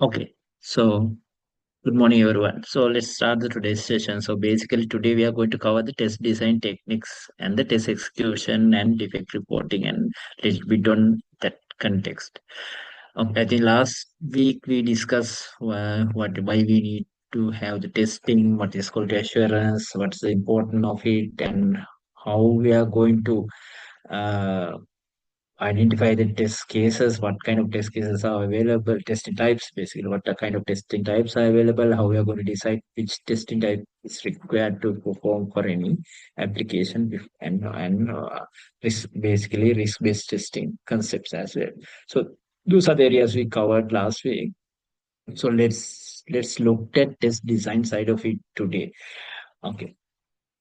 Okay, so good morning, everyone. So let's start the today's session. So basically, today we are going to cover the test design techniques and the test execution and defect reporting and little bit on that context. I think last week we discussed what why we need to have the testing, what is called assurance, what's the importance of it, and how we are going to uh, identify the test cases, what kind of test cases are available, testing types, basically, what the kind of testing types are available, how we are going to decide which testing type is required to perform for any application, and basically risk-based testing concepts as well. So those are the areas we covered last week. So let's look at test design side of it today. Okay.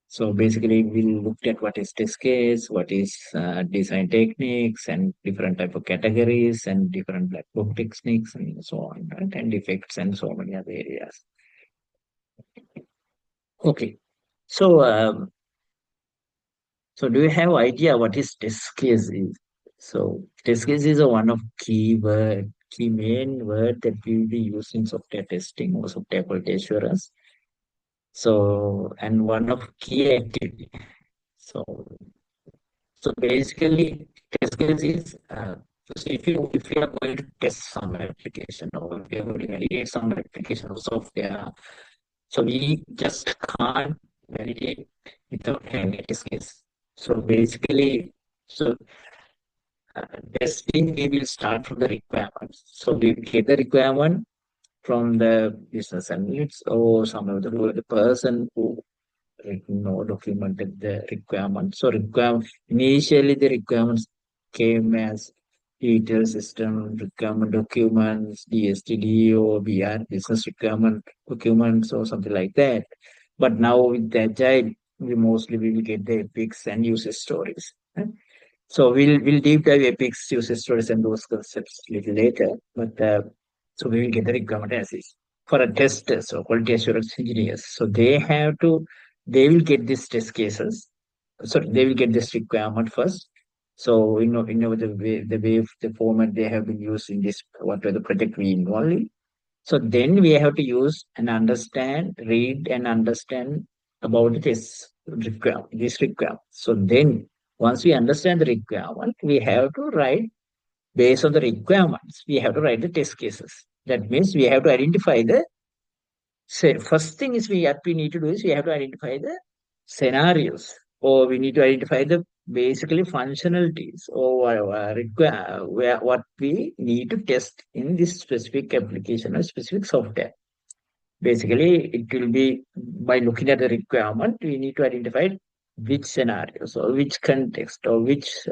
So basically, we looked at what is test case, what is design techniques, and different type of categories, and different black book techniques, and so on, right? And effects, and so many other areas. Okay. So, so do you have idea what is test case is? So, test case is a one of key main word that we will be using in software testing or software quality assurance. So, and one of key activity. So, So basically, test case is so if you are going to test some application or if you are going to validate some application or software, so we just can't validate without having a test case. So basically, so testing we will start from the requirements. So we get the requirement from the business analysts or some of the person who documented the requirement. So initially the requirements came as detailed system requirement documents, DSTD or BR business requirement documents or something like that. But now with the agile, we will get the epics and user stories. Right? So we'll deep dive epics, user stories, and those concepts a little later. But so we will get the requirement as is for a testers or quality assurance engineers. So they will get these test cases. So they will get this requirement first. So the format they have been used in this whatever the project we involved in. So then we have to use and understand, read and understand about this requirement. So then once we understand the requirement, we have to write based on the requirements. We have to write the test cases. That means we have to identify the say first thing is what we need to do is we have to identify the scenarios or we need to identify the basically functionalities or what we need to test in this specific application or specific software. Basically, it will be by looking at the requirement, we need to identify which scenarios or which context or which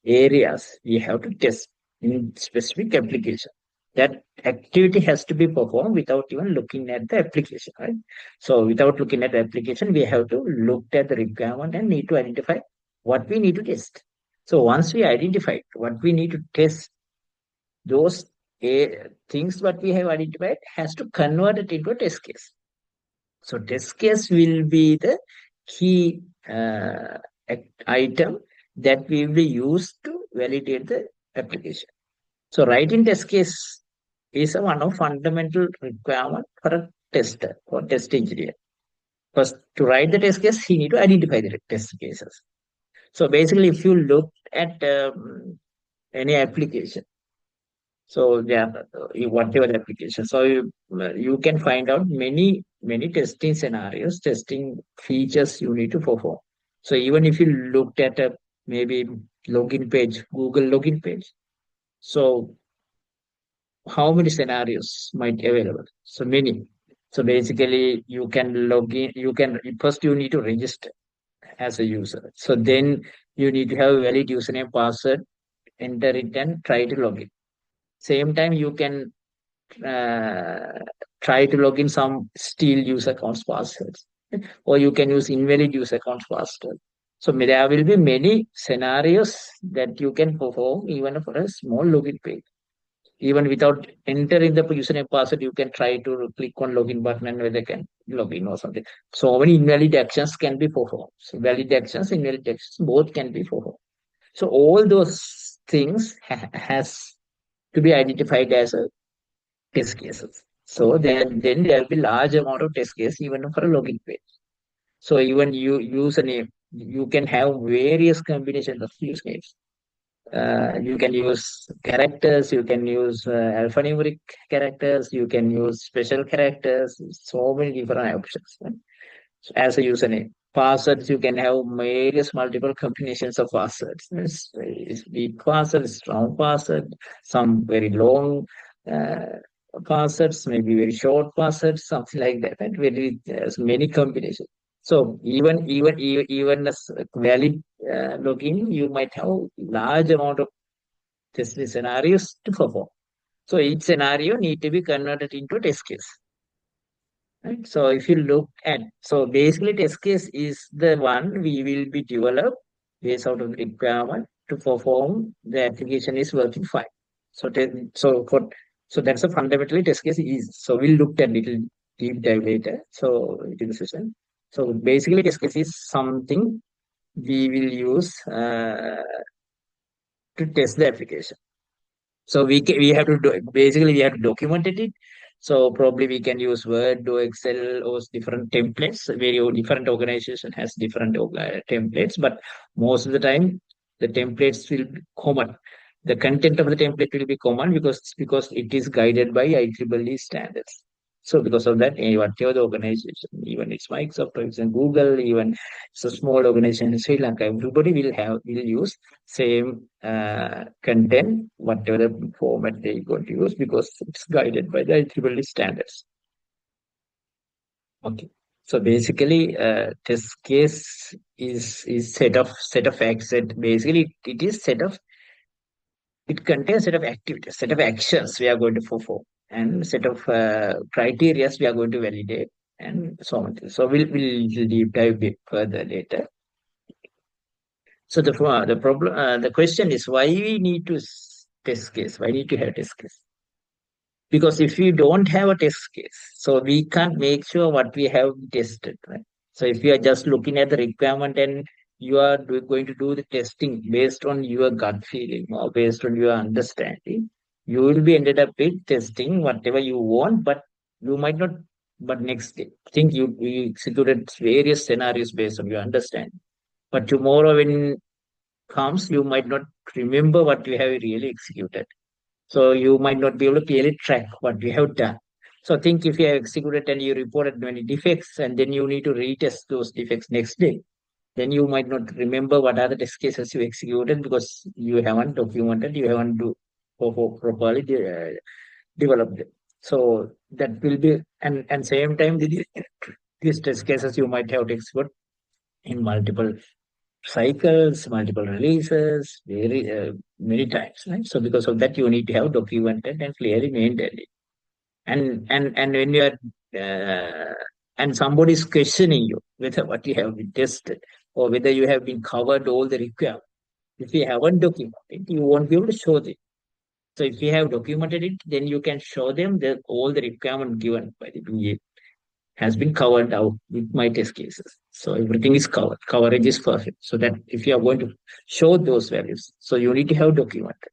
areas we have to test in specific application. That activity has to be performed without even looking at the application, right? So without looking at the application, we have to look at the requirement and need to identify what we need to test. So once we identify what we need to test, those things what we have identified has to convert it into a test case. So test case will be the key item that we will use to validate the application. So writing test case is a one of fundamental requirement for a tester or test engineer. First, to write the test case, he need to identify the test cases. So basically, if you look at any application, so yeah, whatever the application. So you can find out many testing scenarios, testing features you need to perform. So even if you looked at a maybe login page, Google login page, so how many scenarios might be available? So many. So basically, you can log in. You can first you need to register as a user. So then you need to have a valid username, password, enter it, and try to log in. Same time, you can uh, try to log in some steal user accounts passwords, or you can use invalid user accounts password. So there will be many scenarios that you can perform even for a small login page. Even without entering the username password, you can try to click on login button and whether they can log in or something. So many invalid actions can be performed. So valid actions, invalid actions, both can be performed. So all those things has to be identified as a test cases. So then there will be large amount of test case even for a login page. So even you use a name, you can have various combinations of usernames. You can use characters, you can use alphanumeric characters, you can use special characters, so many different options, right? So as a username. Passwords, you can have various multiple combinations of passwords. It's big password, strong password, some very long uh, passwords, maybe very short passwords, something like that. And very many combinations. So even as a valid login, you might have large amount of test scenarios to perform. So each scenario need to be converted into a test case. Right? So if you look at, so basically test case is the one we will be developed based out of the requirement to perform the application is working fine. So so that's a fundamentally test case is. So we'll look at little deep dive later. So in the session. So basically test case is something we will use to test the application. So we have to do basically we have to document it. So probably we can use Word or Excel or different templates. Very different organization has different templates, but most of the time the templates will be common. The content of the template will be common because it is guided by IEEE standards. So because of that, whatever the organization, even it's Microsoft or it's in Google, even it's a small organization in Sri Lanka, everybody will use same content, whatever the format they going to use, because it's guided by the IEEE standards. Okay. So basically, test case is set of facts. That basically it is set of it contains set of activities, set of actions we are going to perform, and set of criteria we are going to validate, and so on. So we'll deep dive a bit further later. So the question is why we need to test case? Why need to have test case? Because if we don't have a test case, so we can't make sure what we have tested, right? So if you are just looking at the requirement and you are going to do the testing based on your gut feeling or based on your understanding, you will be ended up with testing whatever you want, but you might not. But next day, think you executed various scenarios based on your understanding. But tomorrow, when comes, you might not remember what you have really executed. So you might not be able to clearly track what you have done. So think if you have executed and you reported many defects and then you need to retest those defects next day, then you might not remember what are the test cases you executed because you haven't documented, you haven't properly developed it. So that will be, and same time, these test cases you might have to execute in multiple cycles, multiple releases, very many times, right? So because of that, you need to have documented and clearly maintained it. And when you are and somebody is questioning you whether what you have been tested or whether you have been covered all the requirements. If you haven't documented, you won't be able to show them. So if you have documented it, then you can show them that all the requirement given by the BA has been covered out with my test cases. So everything is covered. Coverage is perfect. So that if you are going to show those values, so you need to have documented.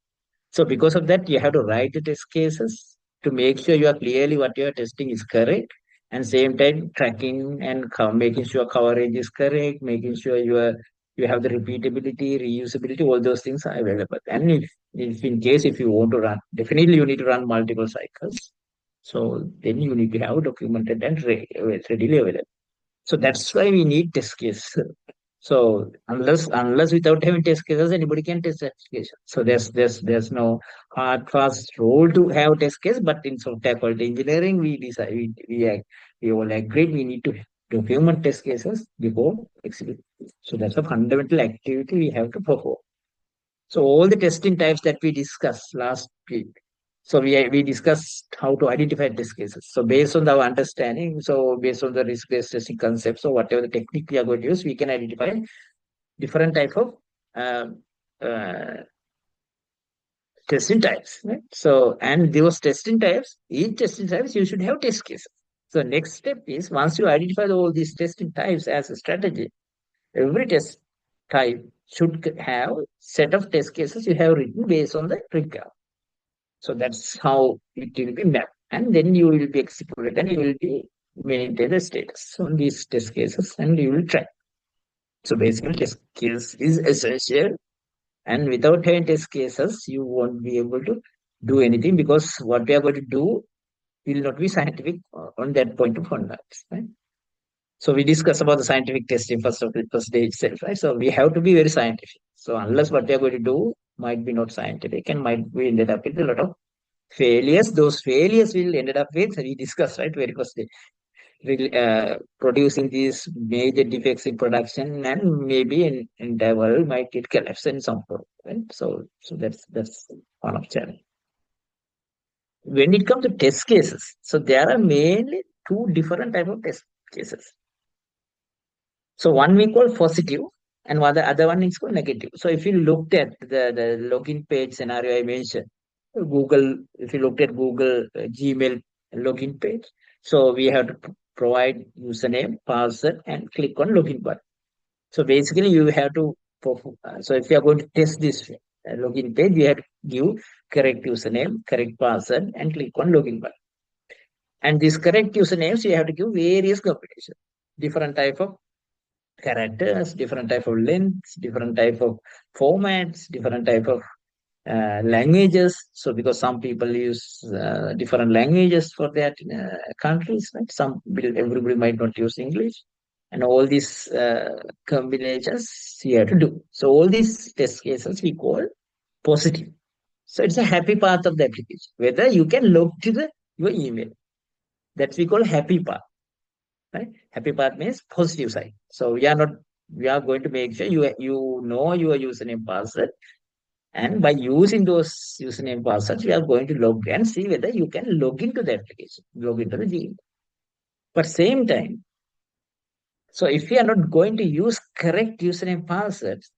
So because of that, you have to write the test cases to make sure you are clearly what you are testing is correct, and same time tracking and making sure coverage is correct, making sure you have the repeatability, reusability, all those things are available. And if in case if you want to run, definitely you need to run multiple cycles. So then you need to have documented and readily available. So that's why we need test case. So unless without having test cases, anybody can test application. So there's no hard fast rule to have test case. But in software quality engineering, we decide we all agreed we need to document test cases before execute. So that's a fundamental activity we have to perform. So all the testing types that we discussed last week. So we discussed how to identify test cases. So based on our understanding, so based on the risk-based testing concepts or whatever the technique we are going to use, we can identify different type of um, uh, testing types. Right? So and those testing types, each testing types you should have test cases. So next step is once you identify all these testing types as a strategy, every test type should have set of test cases you have written based on the requirement. So that's how it will be mapped. and then you will be executed and you will be maintain the status on these test cases and you will track. So basically, test case is essential, and without having test cases, you won't be able to do anything because what we are going to do will not be scientific on that point of onwards, right? So we discuss about the scientific testing first of the first day itself, right? So we have to be very scientific. So unless what we are going to do might be not scientific and might be ended up with a lot of failures, those failures will ended up with we discussed right very first day, producing these major defects in production and maybe in entire world might get collapse in some point, right? So that's one of challenge. When it comes to test cases, so there are mainly two different type of test cases. So one we call positive and the other one is called negative. So if you looked at the login page scenario I mentioned, Google, if you looked at Google Gmail login page, so we have to provide username, password, and click on login button. So basically you have to, so if you are going to test this login page, you have to give correct username, correct password, and click on login button. And these correct usernames, you have to give various combinations, different type of characters, different type of lengths, different type of formats, different type of languages. So because some people use different languages for that countries, right? Everybody might not use English, and all these combinations you have to do. So all these test cases we call positive. So it's a happy path of the application. Whether you can log to your email, that we call happy path, right? Happy path means positive side. So we are going to make sure you know your username password, and by using those username passwords, we are going to log and see whether you can log into the application, log into the Gmail. But same time, so if you are not going to use correct username passwords,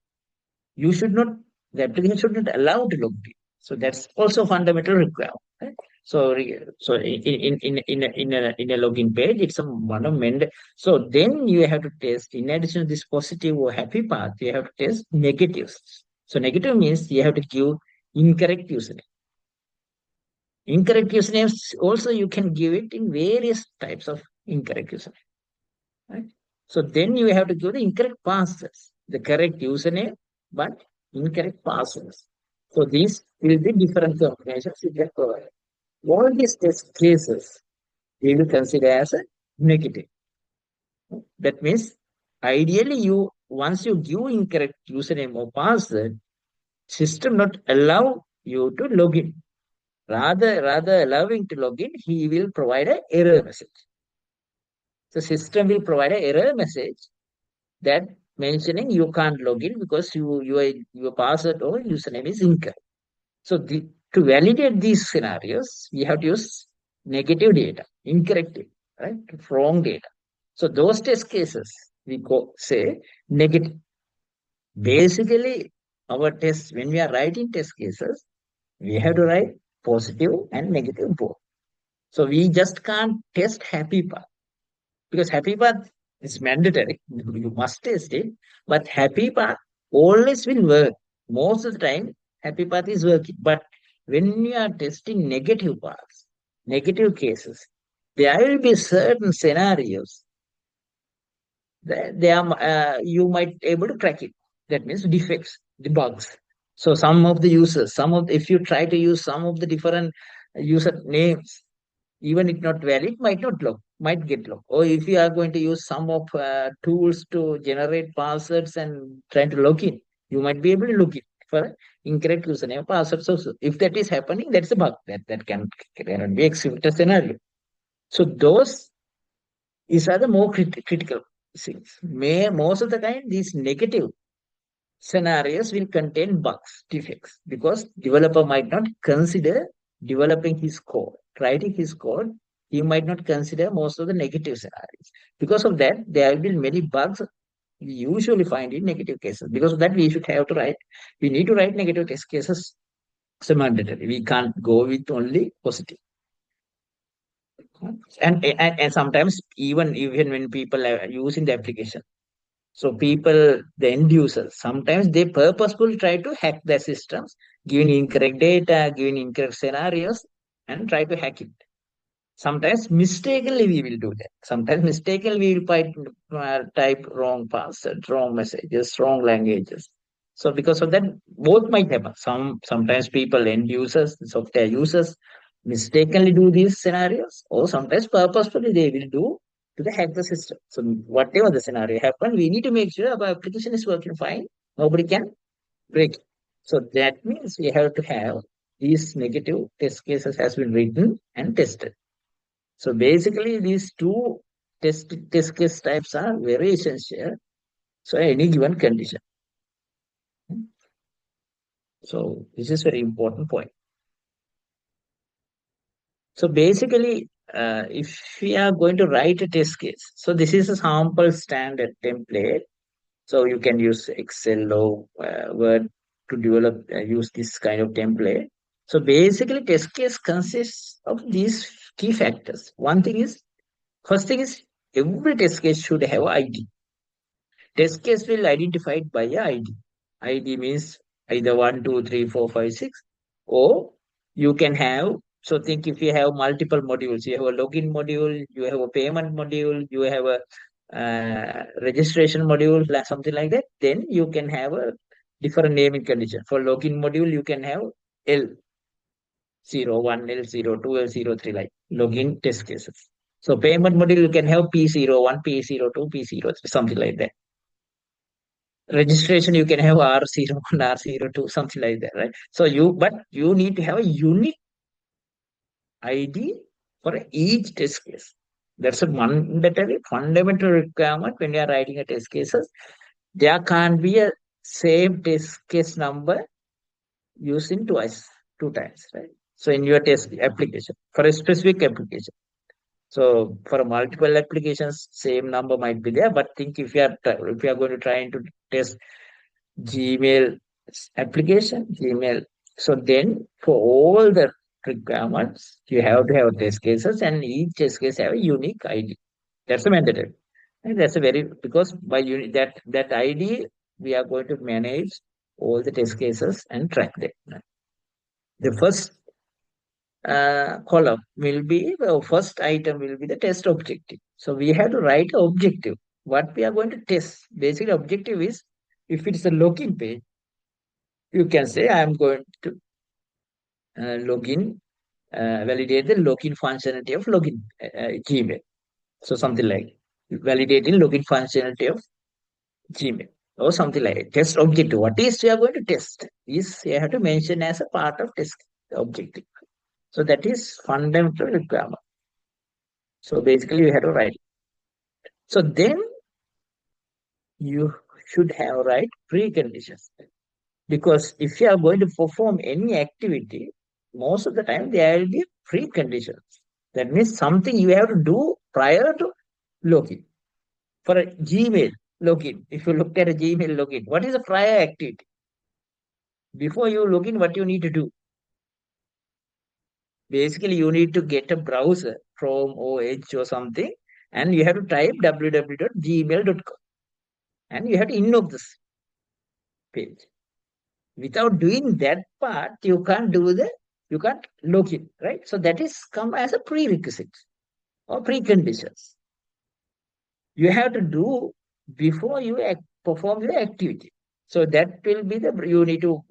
you should not, the application should not allow to log in. So that's also fundamental requirement. Right? So in a login page, it's a one of mend. So then you have to test, in addition to this positive or happy path, you have to test negatives. So negative means you have to give incorrect username. Incorrect usernames also you can give it in various types of incorrect username. Right? So then you have to give the incorrect passwords, the correct username, but incorrect passwords. So these will be different combinations you can provide. All these test cases we will consider as a negative. That means ideally you once you give incorrect username or password, system not allow you to log in. Rather allowing to log in, he will provide an error message. The system will provide an error message that mentioning you can't log in because your password or username is incorrect. So to validate these scenarios, we have to use negative data, incorrect data, right? Wrong data. So those test cases we say negative. Basically, our test when we are writing test cases, we have to write positive and negative both. So we just can't test happy path because happy path is mandatory. You must test it, but happy path always will work. Most of the time, happy path is working. But when you are testing negative paths, negative cases, there will be certain scenarios that you might able to crack it. That means defects, the bugs. So some of the users, if you try to use some of the different user names, even if not valid, might get locked. Or if you are going to use some of tools to generate passwords and trying to log in, you might be able to log in for incorrect username passwords also. If that is happening, that's a bug that cannot be executed scenario. So these are the more critical things. Most of the time, these negative scenarios will contain bugs, defects, because developer might not consider developing his code, writing his code. He might not consider most of the negative scenarios. Because of that, there will be many bugs we usually find in negative cases. Because of that, we need to write negative test cases so mandatory. We can't go with only positive. And sometimes even when people are using the application, so people, the end users, sometimes they purposefully try to hack their systems, giving incorrect data, giving incorrect scenarios, and try to hack it. Sometimes mistakenly we will do that. Sometimes mistakenly we will type wrong password, wrong messages, wrong languages. So because of that, both might happen. Sometimes people, end users, software users, mistakenly do these scenarios, or sometimes purposefully they will do to the hack the system. So whatever the scenario happen, we need to make sure our application is working fine. Nobody can break it. So that means we have to have these negative test cases has been written and tested. So basically, these two test case types are very essential. So any given condition. So this is very important point. So basically, if we are going to write a test case, so this is a sample standard template. So you can use Excel or Word to develop use this kind of template. So basically, test case consists of these key factors. First thing is every test case should have ID. Test case will identify it by a ID. ID means either 1, 2, 3, 4, 5, 6, or you can have. So think if you have multiple modules, you have a login module, you have a payment module, you have a registration module, something like that. Then you can have a different naming condition. For login module, you can have L01, L02, L03, like login test cases. So payment module, you can have P01, P02, P03, something like that. Registration, you can have R01, R02, something like that, right? But you need to have a unique ID for each test case. That's a mandatory fundamental requirement when you are writing a test cases. There can't be a same test case number using two times, right? So in your test application for a specific application. So for multiple applications, same number might be there. But think if you are going to try to test Gmail application, Gmail. So then for all the requirements, you have to have test cases and each test case have a unique ID. That's a mandatory. And that's a very, because by that ID, we are going to manage all the test cases and track them. The first column will be, the first item will be the test objective. So we have to write an objective. What we are going to test. Basically, objective is if it's a login page, you can say I am going to validate the login functionality of login Gmail. So something like validating login functionality of Gmail or something like it. Test objective. What is we are going to test? Is you have to mention as a part of test objective. So that is fundamental requirement. So basically you have to write. So then you should have right preconditions. Because if you are going to perform any activity, most of the time there will be preconditions. That means something you have to do prior to login. For a Gmail login, if you look at a Gmail login, what is the prior activity? Before you login, what you need to do? Basically, you need to get a browser, Chrome or Edge or something, and you have to type www.gmail.com and you have to invoke this page. Without doing that part, you can't log in, right? So that is come as a prerequisite or preconditions. You have to do before you perform your activity. So that will be you need to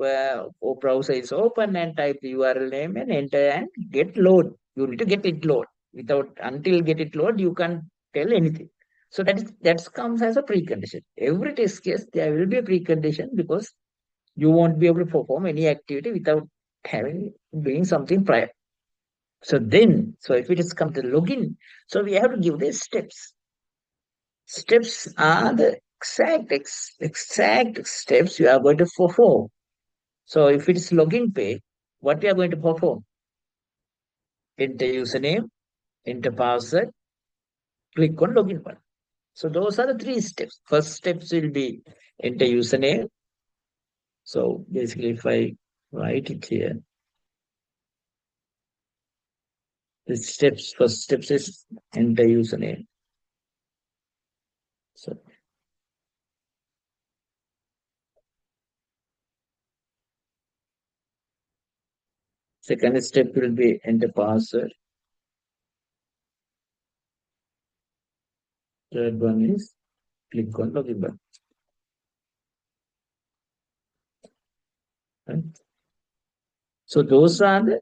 browser is open and type the URL name and enter and get load. You need to get it load. Without until get it load, you can't tell anything. So that comes as a precondition. Every test case there will be a precondition because you won't be able to perform any activity without having doing something prior. So if it is come to login, so we have to give the steps. Steps are the exact steps you are going to perform. So if it is login page, what we are going to perform? Enter username, enter password, click on login button. So those are the three steps. First steps will be enter username. So basically, if I write it here, the first steps is enter username. So second step will be enter password. Third one is click on login button. Right? So those are the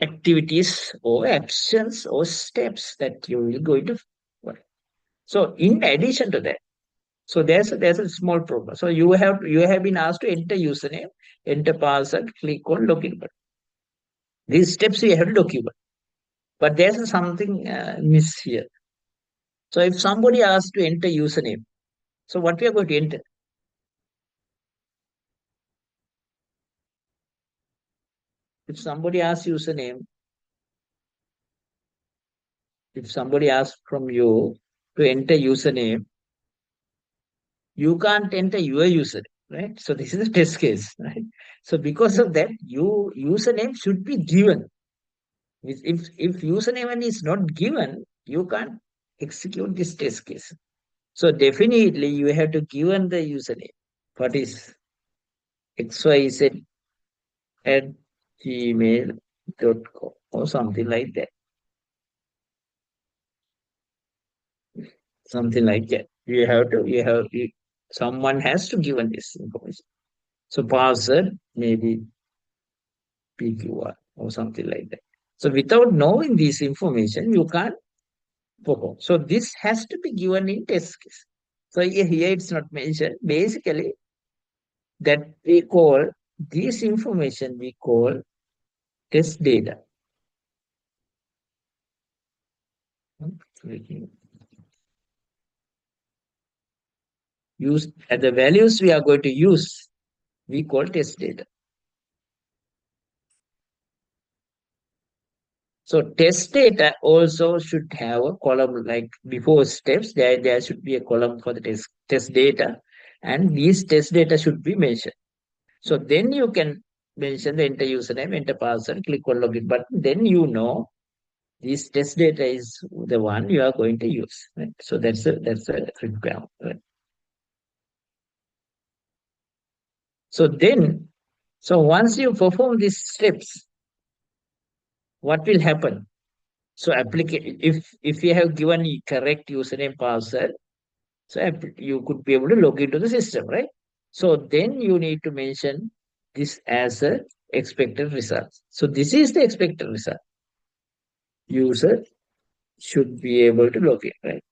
activities or actions or steps that you will going to follow. So in addition to that, so there's a small problem. So you have been asked to enter username, enter password, click on login button. These steps you have to document. But there's something miss here. So if somebody asks to enter username, so what we are going to enter? If somebody asks username, if somebody asks from you to enter username, you can't enter your username, right? So this is a test case, right? So because of that, you username should be given. If username is not given, you can't execute this test case. So definitely you have to given the username. What is xyz at gmail.com or something like that. Something like that. Someone has to given this information. So password maybe PQR or something like that. So without knowing this information, you can't perform. So this has to be given in test case. So here it's not mentioned. Basically, that we call this information we call test data. Use the values we are going to use, we call test data. So test data also should have a column like before steps, there should be a column for the test data, and these test data should be mentioned. So then you can mention the enter username, enter password, click on login button. Then you know this test data is the one you are going to use. Right? So that's a requirement. Right? So then, so once you perform these steps, what will happen? So if you have given the correct username password, so you could be able to log into the system, right? So then you need to mention this as a expected result. So this is the expected result. User should be able to log in, right?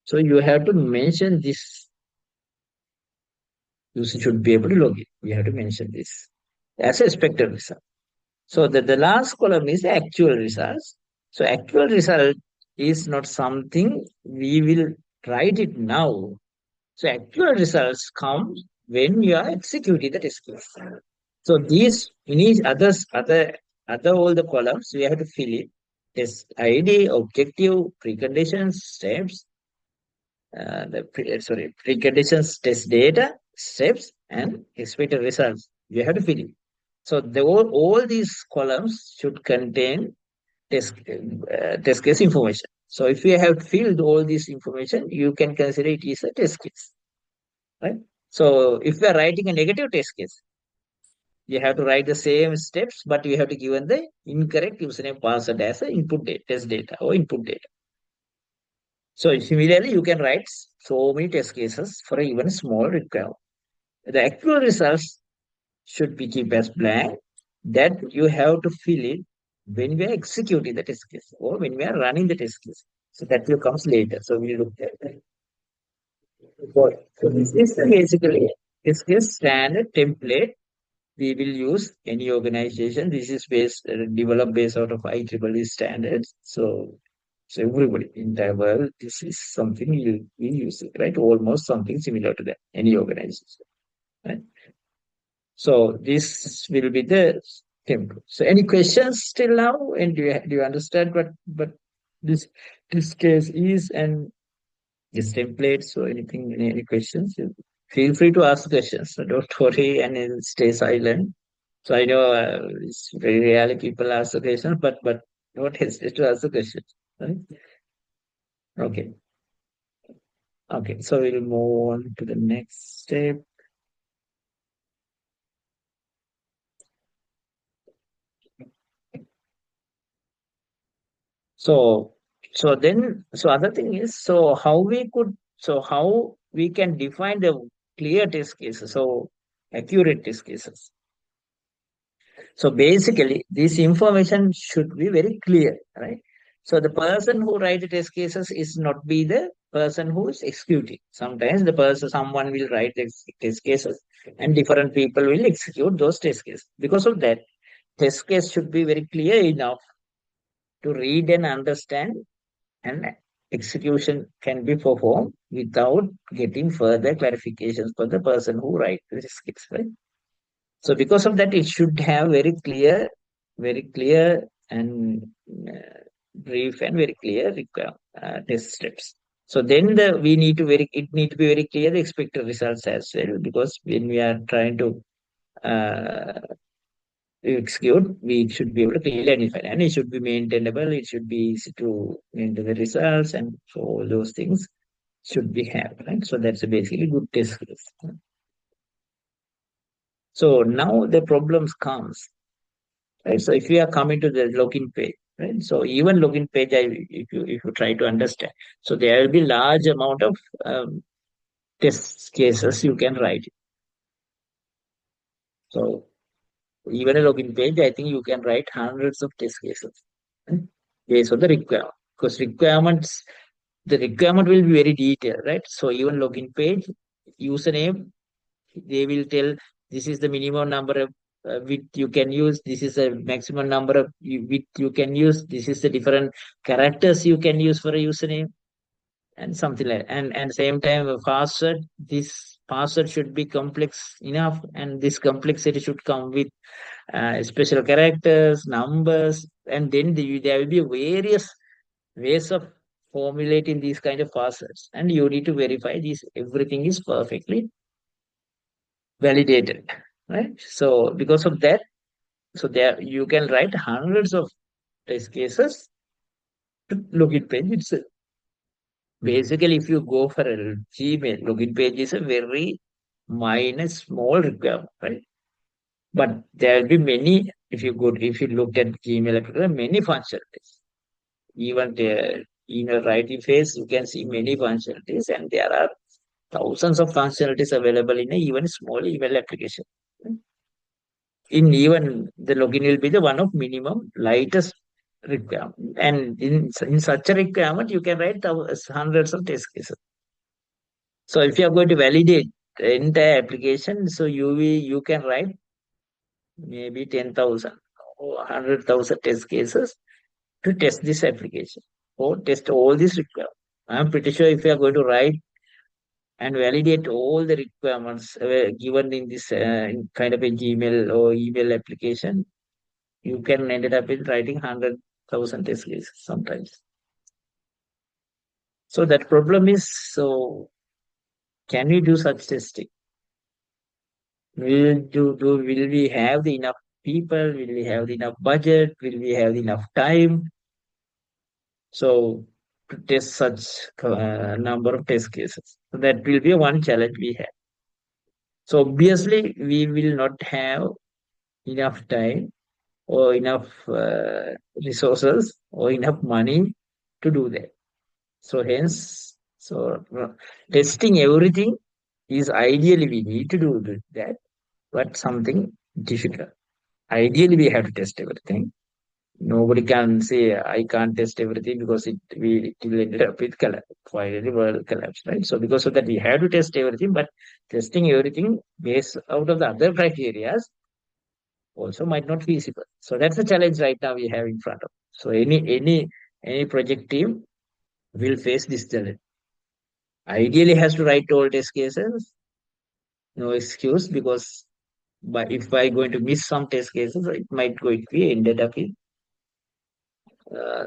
So you have to mention this. User should be able to log in. You have to mention this as a expected result. So the last column is the actual results. So actual result is not something we will write it now. So actual results come when you are executing the test case. So these in each other all the columns we have to fill it. Test ID, objective, preconditions, steps, preconditions, test data, steps, and expected results. You have to fill it. So all these columns should contain test case information. So if you have filled all this information, you can consider it is a test case, right? So if you are writing a negative test case, you have to write the same steps, but you have to given the incorrect username password as a input data, test data or input data. So similarly, you can write so many test cases for even small requirement. The actual results should be kept as blank that you have to fill it when we are executing the test case or when we are running the test case. So that will comes later. So we look at that. So this is basically test case standard template we will use any organization. This is developed based out of IEEE standards. So everybody in the world, this is something we use it, right? Almost something similar to that, any organization, right? So this will be the template. So any questions till now? And do you understand what this this case is and this template? So anything, any questions? Feel free to ask questions. So don't worry and stay silent. So I know it's very rarely people ask the questions, but don't hesitate to ask the questions. Right? Okay. Okay. So we'll move on to the next step. So, so other thing is, so how we can define the clear test cases, so accurate test cases. So basically, this information should be very clear, right? So the person who write the test cases is not be the person who is executing. Sometimes someone will write the test cases, and different people will execute those test cases. Because of that, test case should be very clear enough to read and understand, and execution can be performed without getting further clarifications for the person who write this case, right? So because of that, it should have very clear and brief and very clear test steps. So then it need to be very clear the expected results as well, because when we are trying to uh, execute, we should be able to clearly identify, and it should be maintainable. It should be easy to maintain the results, and so all those things should be have, right? So that's basically good test case. So now the problems comes, right? So if you are coming to the login page, right? So even login page, if you try to understand, so there will be large amount of test cases you can write. So even a login page, I think you can write hundreds of test cases, right? Based on the requirement. Because the requirement will be very detailed, right? So even login page, username, they will tell this is the minimum number of width you can use, this is a maximum number of width you can use, this is the different characters you can use for a username, and something like that. And same time a password, this password should be complex enough, and this complexity should come with special characters, numbers, and then there will be various ways of formulating these kind of passwords, and you need to verify this everything is perfectly validated, right? So because of that, so there you can write hundreds of test cases to login page itself. Basically, if you go for a Gmail, login page is a very minor, small requirement, right? But there will be many. If you look at Gmail, there are many functionalities. Even the email writing phase, you can see many functionalities, and there are thousands of functionalities available in a even small email application. In even the login will be the one of minimum lightest requirement, and in such a requirement you can write hundreds of test cases. So if you are going to validate the entire application, so you can write maybe 10,000 or 100,000 test cases to test this application or test all these requirements. I'm pretty sure if you are going to write and validate all the requirements given in this kind of a Gmail or email application, you can end up with writing 100,000 test cases sometimes. So that problem is, so can we do such testing? Will we have the enough people? Will we have the enough budget? Will we have enough time? So to test such number of test cases. So that will be one challenge we have. So obviously we will not have enough time or enough resources or enough money to do that. So hence, testing everything is ideally we need to do that, but something difficult. Ideally, we have to test everything. Nobody can say I can't test everything because it will end up with collapse, finally world collapse, right? So because of that, we have to test everything, but testing everything based out of the other criteria also might not feasible. So that's the challenge right now we have in front of. So any project team will face this challenge. Ideally, has to write all test cases, no excuse, because but if I going to miss some test cases, it might going to be ended up in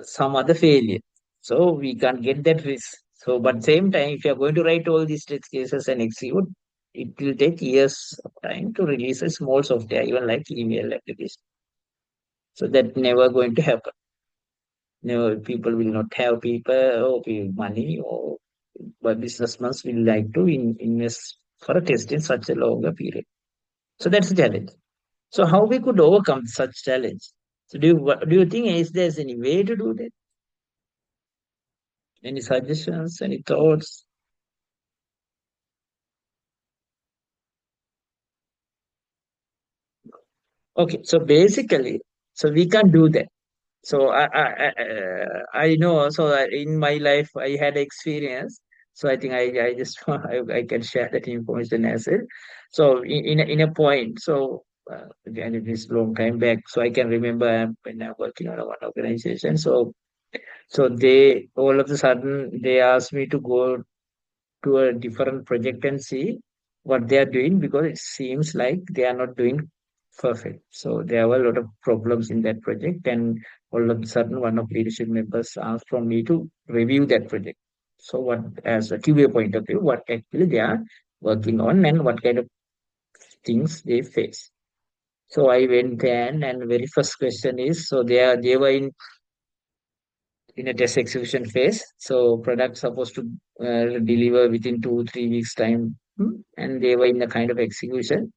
some other failure. So we can't get that risk. So, but same time, if you are going to write all these test cases and execute, it will take years of time to release a small software, even like email application. So that never going to happen. No, people will not have people or money, or but businessmen will like to invest for a test in such a longer period. So that's a challenge. So how we could overcome such challenge? So do you think is there any way to do that? Any suggestions, any thoughts? Okay, so basically, so we can't do that. So I know. So in my life, I had experience. So I think I just I can share that information as well. So in a point, so again, it is long time back. So I can remember when I'm working on one organization. So they all of a sudden they asked me to go to a different project and see what they are doing, because it seems like they are not doing perfect. So there were a lot of problems in that project, and all of a sudden one of leadership members asked from me to review that project. So what, as a QA point of view, what actually they are working on and what kind of things they face. So I went there, and very first question is, so they were in a test execution phase. So product supposed to deliver within 2 3 weeks time, and they were in the kind of execution.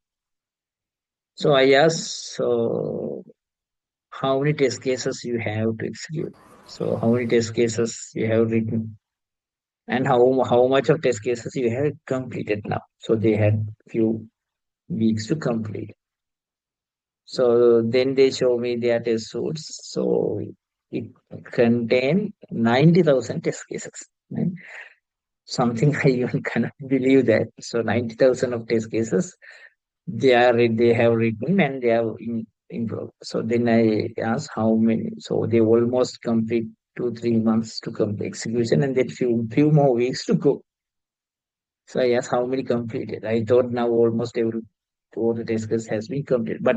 So I asked, so how many test cases you have to execute? So how many test cases you have written, and how much of test cases you have completed now? So they had few weeks to complete. So then they show me their test suits. So it contained 90,000 test cases. Right? Something I even cannot believe that. So 90,000 of test cases they have written, and they have in so then I asked how many. So they almost complete 2 3 months to complete execution, and then few more weeks to go. So I asked how many completed. I thought now almost every all the test cases has been completed, but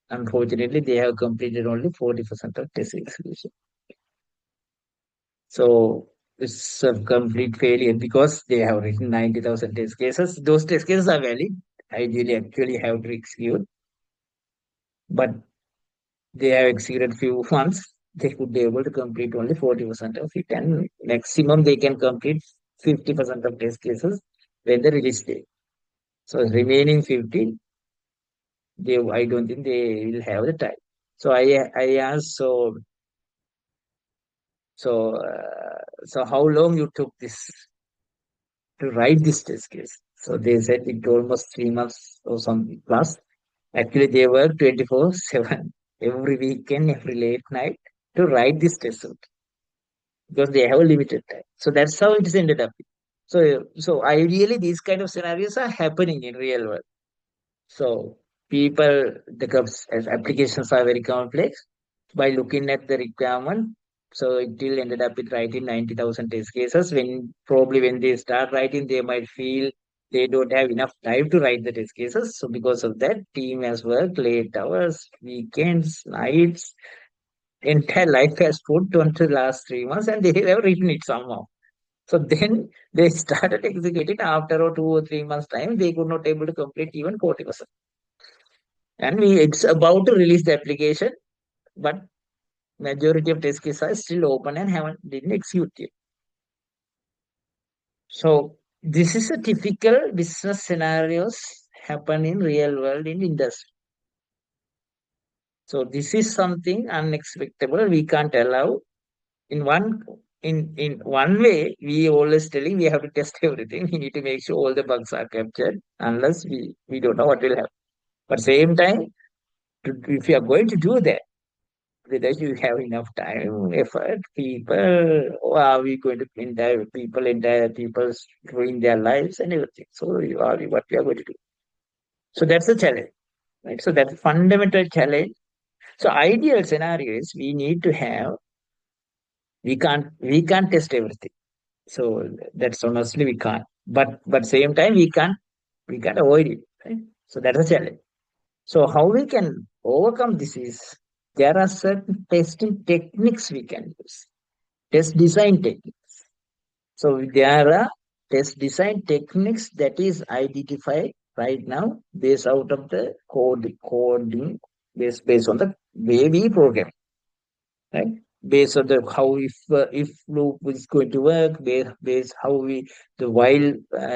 unfortunately they have completed only 40% of test execution. So it's a complete failure because they have written 90,000 test cases. Those test cases are valid. Ideally, actually have to execute, but they have exceeded few months. They could be able to complete only 40% of it, and maximum they can complete 50% of test cases when the release date. So remaining 50, I don't think they will have the time. So I asked, so how long you took this to write this test case? So they said it almost 3 months or something plus. Actually, they work 24/7, every weekend, every late night to write this test suit, because they have a limited time. So that's how it's ended up. So ideally, these kind of scenarios are happening in real world. So people, as applications are very complex, by looking at the requirement, so it will ended up with writing 90,000 test cases. When probably when they start writing, they might feel they don't have enough time to write the test cases. So because of that, team has worked late hours, weekends, nights, entire life has put onto the last 3 months, and they have written it somehow. So then they started executing after 2 or 3 months time. They could not able to complete even 40%. And it's about to release the application, but majority of test cases are still open and haven't been executed. So this is a typical business scenarios happen in real world in industry. So this is something unexpected. We can't allow in one way. We always telling we have to test everything. We need to make sure all the bugs are captured. Unless we don't know what will happen. But same time, if you are going to do that, whether you have enough time, effort, people, or are we going to entire people ruin their lives and everything. So you are what we are going to do. So that's the challenge, right? So that's a fundamental challenge. So ideal scenario is we need to have, we can't test everything. So that's honestly we can't. But same time we can't avoid it. Right? So that's a challenge. So how we can overcome this is, there are certain testing techniques we can use. Test design techniques. So there are test design techniques that is identified right now based out of the coding based on the way we program, right? Based on the how if loop is going to work, based how we the while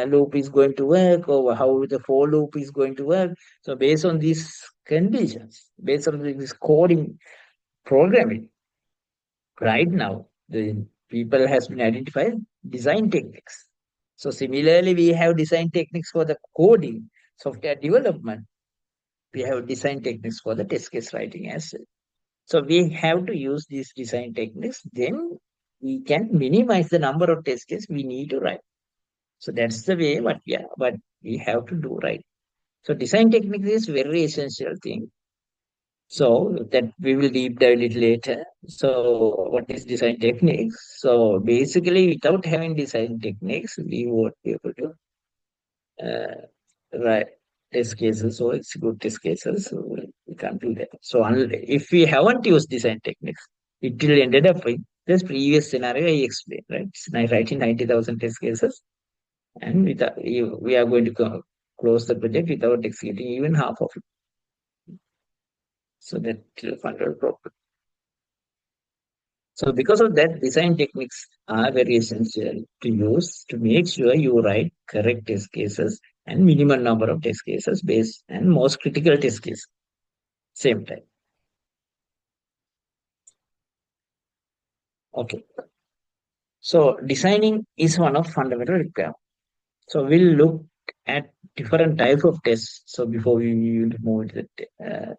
loop is going to work, or how the for loop is going to work. So based on these conditions, based on this coding programming, right now, people has been identified design techniques. So similarly, we have design techniques for the coding, software development. We have design techniques for the test case writing as well. So we have to use these design techniques. Then we can minimize the number of test cases we need to write. So that's the way what we have to do, right? So design techniques is very essential thing. So that we will deep dive a little later. So what is design techniques? So basically, without having design techniques, we won't be able to write test cases or execute test cases. So we can't do that. So if we haven't used design techniques, it will ended up in this previous scenario I explained, right? So I writing 90,000 test cases, and we are going to close the project without executing even half of it. So that will fundamental problem. So because of that, design techniques are very essential to use to make sure you write correct test cases and minimum number of test cases based and most critical test case same time. Okay. So designing is one of fundamental requirements. So we'll look at different type of tests. So before we will move to the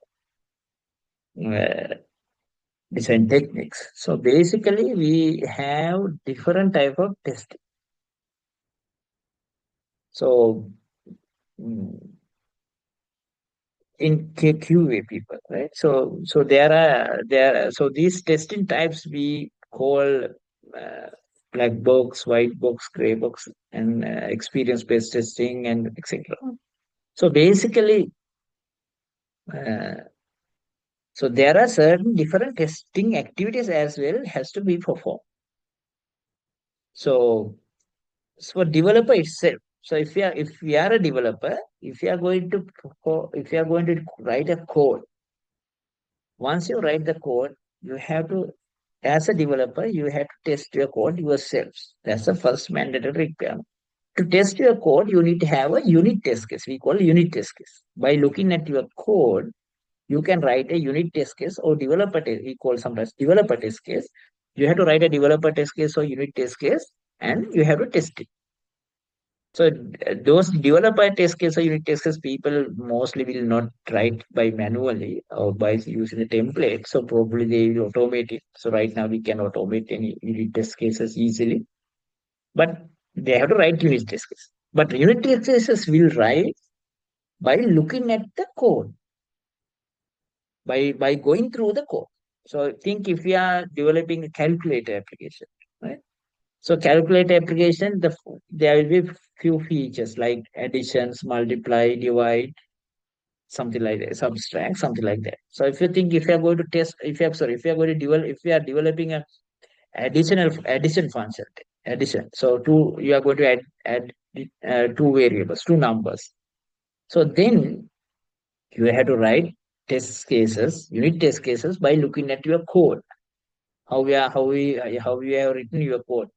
design techniques. So basically we have different type of testing. So mm, in QA people, right? So so these testing types we call black box, white box, gray box, and experience based testing and etc. So basically, uh, so there are certain different testing activities as well has to be performed. So for developer itself. So if we are a developer, if you are going to write a code, once you write the code, you have to, as a developer, you have to test your code yourself. That's the first mandatory requirement. To test your code, you need to have a unit test case. We call unit test case. By looking at your code, you can write a unit test case or developer test. We call sometimes developer test case. You have to write a developer test case or unit test case, and you have to test it. So those developer test case or unit test case, people mostly will not write by manually or by using the template. So probably they will automate it. So right now we can automate any unit test cases easily, but they have to write unit test case. But unit test cases will write by looking at the code, by going through the code. So think if we are developing a calculator application, right? So calculator application, there will be few features like additions, multiply, divide, something like that, subtract, something like that. So if you are going to test, if you are going to develop, if you are developing a addition function, addition. So you are going to add two variables, two numbers. So then you have to write test cases, unit test cases by looking at your code. How we have written your code.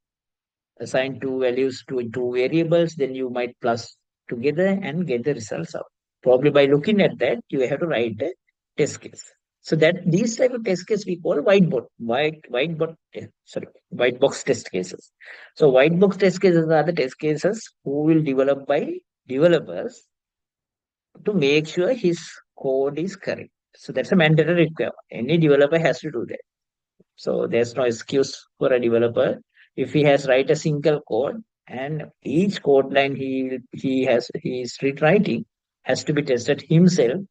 Assign two values to two variables, then you might plus together and get the results out. Probably by looking at that, you have to write a test case. So that these type of test case we call white box test cases. So white box test cases are the test cases who will develop by developers to make sure his code is correct. So that's a mandatory requirement. Any developer has to do that. So there's no excuse for a developer if he has write a single code and each code line he is rewriting has to be tested himself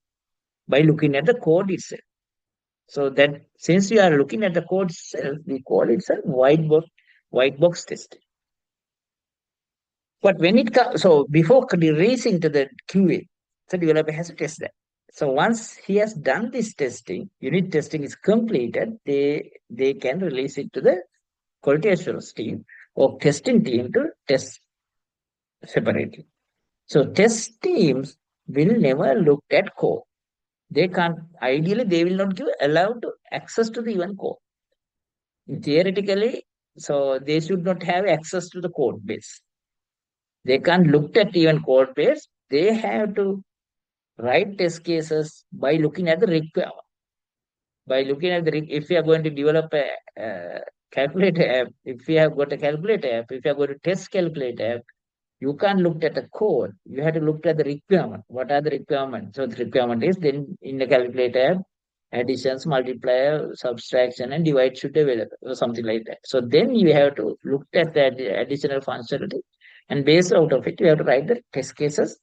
by looking at the code itself. So that since you are looking at the code itself, we call it a white box testing. But when it comes, so before racing to the QA, the developer has to test that. So once he has done this testing, unit testing is completed, they can release it to the quality assurance team or testing team to test separately. So test teams will never look at code. They can't, ideally, they will not give allowed to access to the even code. Theoretically, so they should not have access to the code base. They can't look at even code base. They have to write test cases by looking at the requirement. By looking at if we are going to develop calculator app, if you have got a calculator app, if you have got a test calculator app, you can't look at the code. You have to look at the requirement. What are the requirements? So the requirement is then in the calculator app, additions, multiplier, subtraction, and divide should be available or something like that. So then you have to look at that additional functionality, and based out of it, you have to write the test cases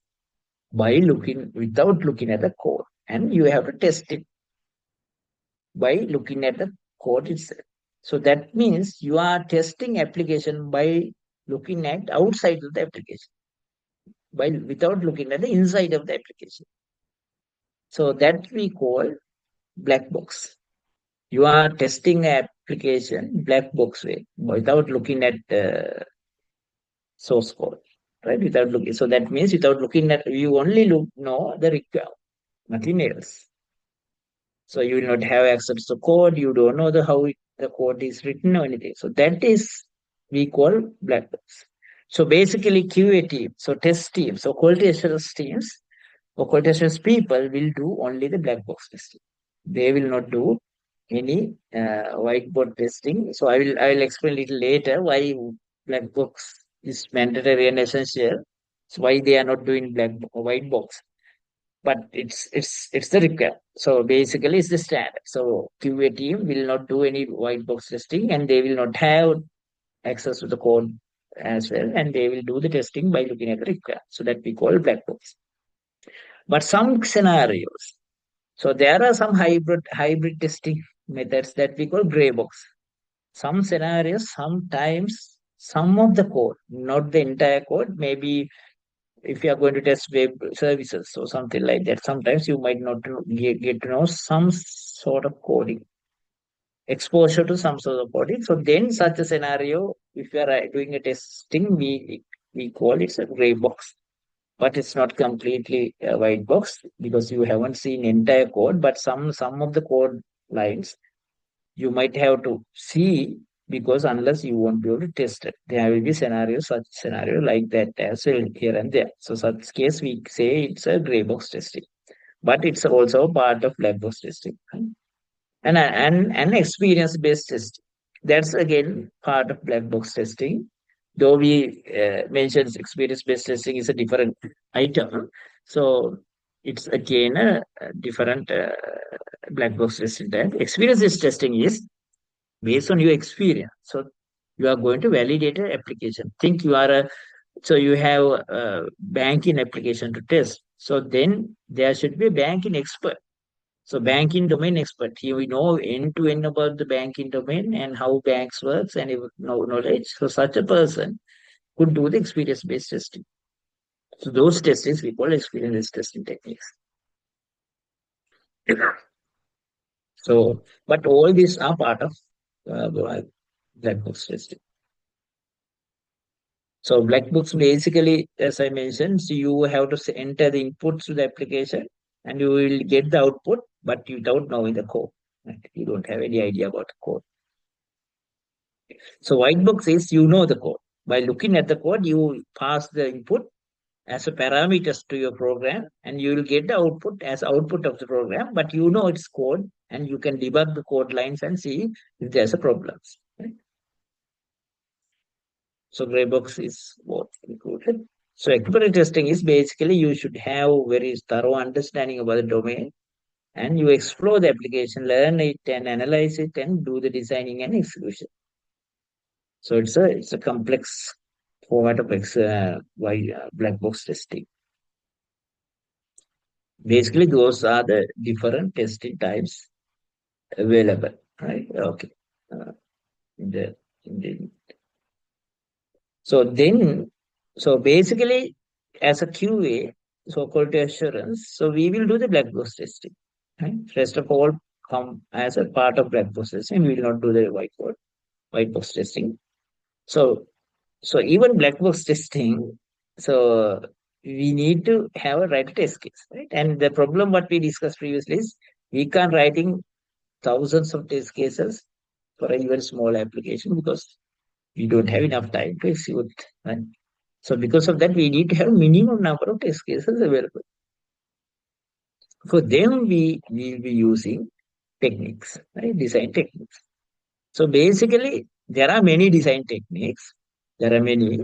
by looking without looking at the code, and you have to test it by looking at the code itself. So that means you are testing application by looking at outside of the application, by without looking at the inside of the application. So that we call black box. You are testing an application black box way without looking at the source code, right? Without looking. So that means without looking at, you only know the requirement, nothing else. So you will not have access to code. You don't know the code is written or anything. So that is we call black box. So basically QA team, so test teams, so quality assurance teams or quality assurance people will do only the black box testing. They will not do any whiteboard testing. So I will explain a little later why black box is mandatory and essential. So why they are not doing white box, but it's the requirement. So basically, it's the standard. So QA team will not do any white box testing, and they will not have access to the code as well, and they will do the testing by looking at the requirement. So that we call black box. But some scenarios, so there are some hybrid testing methods that we call gray box. Some scenarios, sometimes some of the code, not the entire code, maybe if you are going to test web services or something like that, sometimes you might not get to know some sort of coding, exposure to some sort of coding. So then such a scenario, if you are doing a testing, we call it a gray box. But it's not completely a white box because you haven't seen entire code, but some of the code lines you might have to see, because unless you won't be able to test it, there will be scenarios, such scenario like that as well here and there. So such case we say it's a gray box testing, but it's also a part of black box testing, right? And experience based testing. That's again part of black box testing. Though we mentioned experience based testing is a different item, so it's again a different black box testing type. Experience based testing is based on your experience. So you are going to validate an application. Think you are a so you have a banking application to test. So then there should be a banking expert. So banking domain expert. He will know end to end about the banking domain and how banks works and knowledge. So such a person could do the experience based testing. So those testings we call experience based testing techniques. So, but all these are part of black box testing. So black books basically, as I mentioned, so you have to enter the inputs to the application and you will get the output, but you don't know in the code. Right? You don't have any idea about the code. So white box is you know the code. By looking at the code, you pass the input as a parameters to your program and you will get the output as output of the program, but you know it's code and you can debug the code lines and see if there's a problem. Right? So gray box is what included. So exploratory testing is basically you should have very thorough understanding about the domain and you explore the application, learn it and analyze it and do the designing and execution. So it's a complex format of black box testing. Basically, those are the different testing types available, right? Okay. Uh, in the, in the, so then, so basically, as a QA, so quality assurance, so we will do the black box testing. Right? Rest of all come as a part of black box testing. We will not do the white box testing. So so even black box testing, so we need to have a right test case, right? And the problem what we discussed previously is we can't writing thousands of test cases for a even small application because we don't have enough time to execute. Right? So because of that, we need to have minimum number of test cases available. For them, we will be using techniques, right? Design techniques. So basically, There are many design techniques. There are many.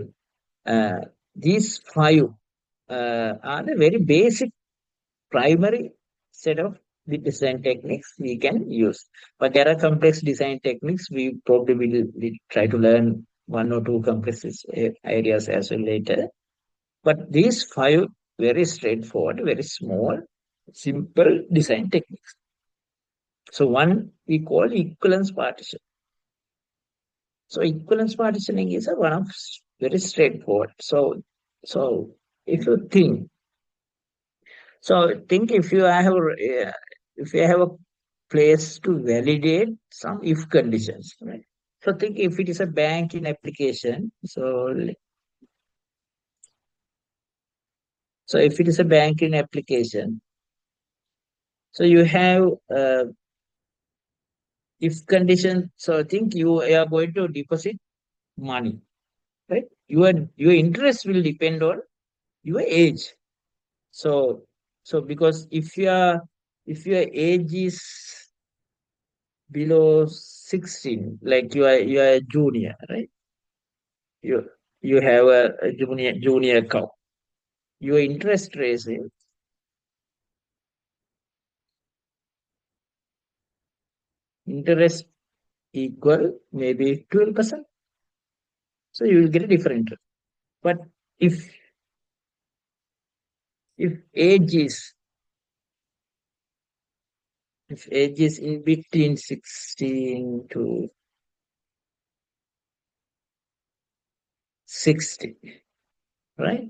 Uh, these five are the very basic primary set of the design techniques we can use. But there are complex design techniques. We probably will try to learn one or two complex areas as well later. But these five very straightforward, very small, simple design techniques. So one we call equivalence partition. So equivalence partitioning is a one of very straightforward. So if you think if you have a place to validate some if conditions, right? So think if it is a banking application. So if it is a banking application, so you have if condition. So think you are going to deposit money, right? Your interest will depend on your age. So because if your age is below 16, like you are a junior, right? You have a junior account. Your interest rate is interest equal maybe 12%. So you will get a different interest. But if if age is if age is in between 16 to 60, right?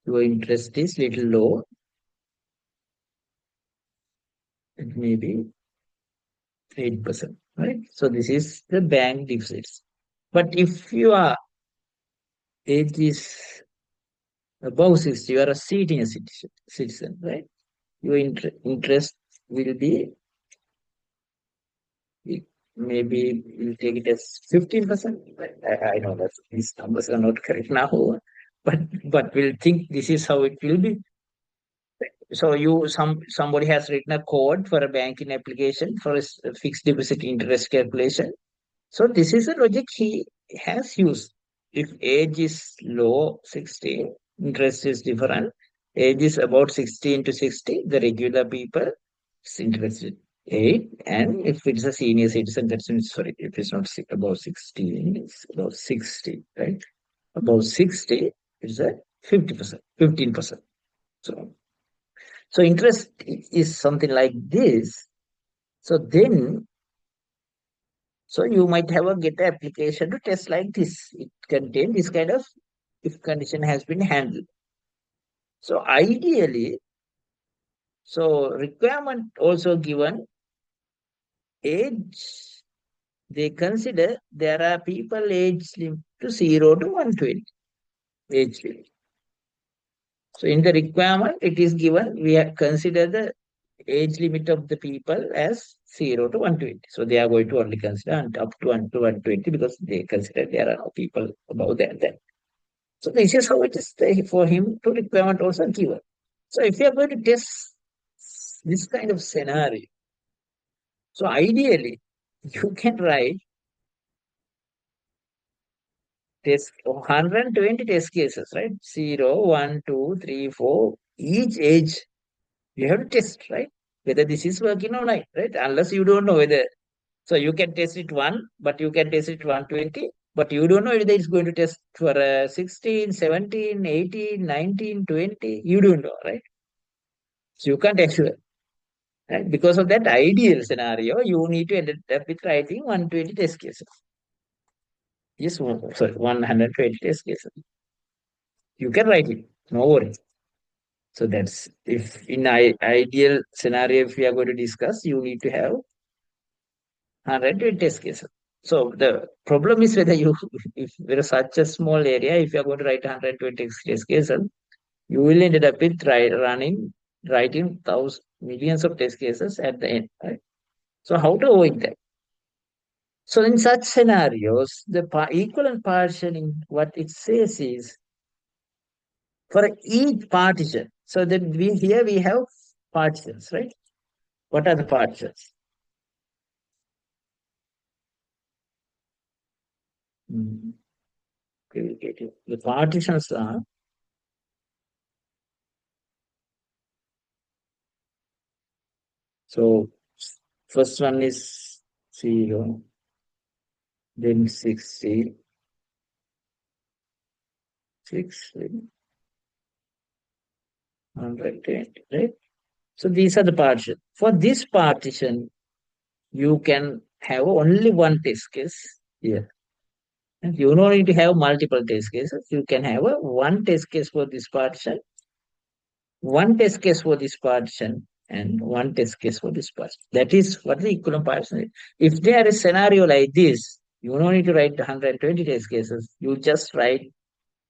Your interest is little low, it may be 8%, right? So this is the bank deficits. But if your age is above 60, you are a senior citizen, right? Your interest will be, maybe we'll take it as 15%. I know that these numbers are not correct now, but we'll think this is how it will be. So somebody has written a code for a banking application for a fixed deposit interest calculation. So this is the logic he has used. If age is low, 16, interest is different. Age is about 16 to 60, the regular people is interested 8. And if it's a senior citizen, that's sorry, if it's not above 16, it's about 60, right? Above 60, it's a 50%, 15%. So interest is something like this. So then, so you might have a get application to test like this. It contains this kind of if condition has been handled. So ideally, so requirement also given age, they consider there are people age limit to 0 to 120 age limit. So in the requirement, it is given, we have consider the age limit of the people as 0 to 120. So they are going to only consider up to 1 to 120 because they consider there are no people above that. Then. So this is how it is for him to requirement also given. So if you are going to test this kind of scenario, so ideally you can write test 120 test cases, right? 0, 1, 2, 3, 4. Each age you have to test, right? Whether this is working or not, right? Unless you don't know whether. So you can test it 1, but you can test it 120, but you don't know whether it's going to test for 16, 17, 18, 19, 20. You don't know, right? So you can't assure. Right? Because of that ideal scenario, you need to end up with writing 120 test cases. Yes, sorry, 120 test cases. You can write it, no worries. So that's if in ideal scenario, if we are going to discuss, you need to have 120 test cases. So the problem is whether you, if there is such a small area, if you are going to write 120 test cases, you will end up with writing thousands, millions of test cases at the end. Right? So how to avoid that? So in such scenarios, the equivalent partitioning, what it says is for each partition. So that we have partitions, right? What are the partitions? Mm. Okay, we'll get it. The partitions are, so first one is 0, then 60, 60, 120, right? So these are the partitions. For this partition, you can have only one test case here. And you don't need to have multiple test cases. You can have a one test case for this partition, one test case for this partition, and one test case for this partition. That is what the equivalent partition is. If there is a scenario like this, you don't need to write 120 test cases. You just write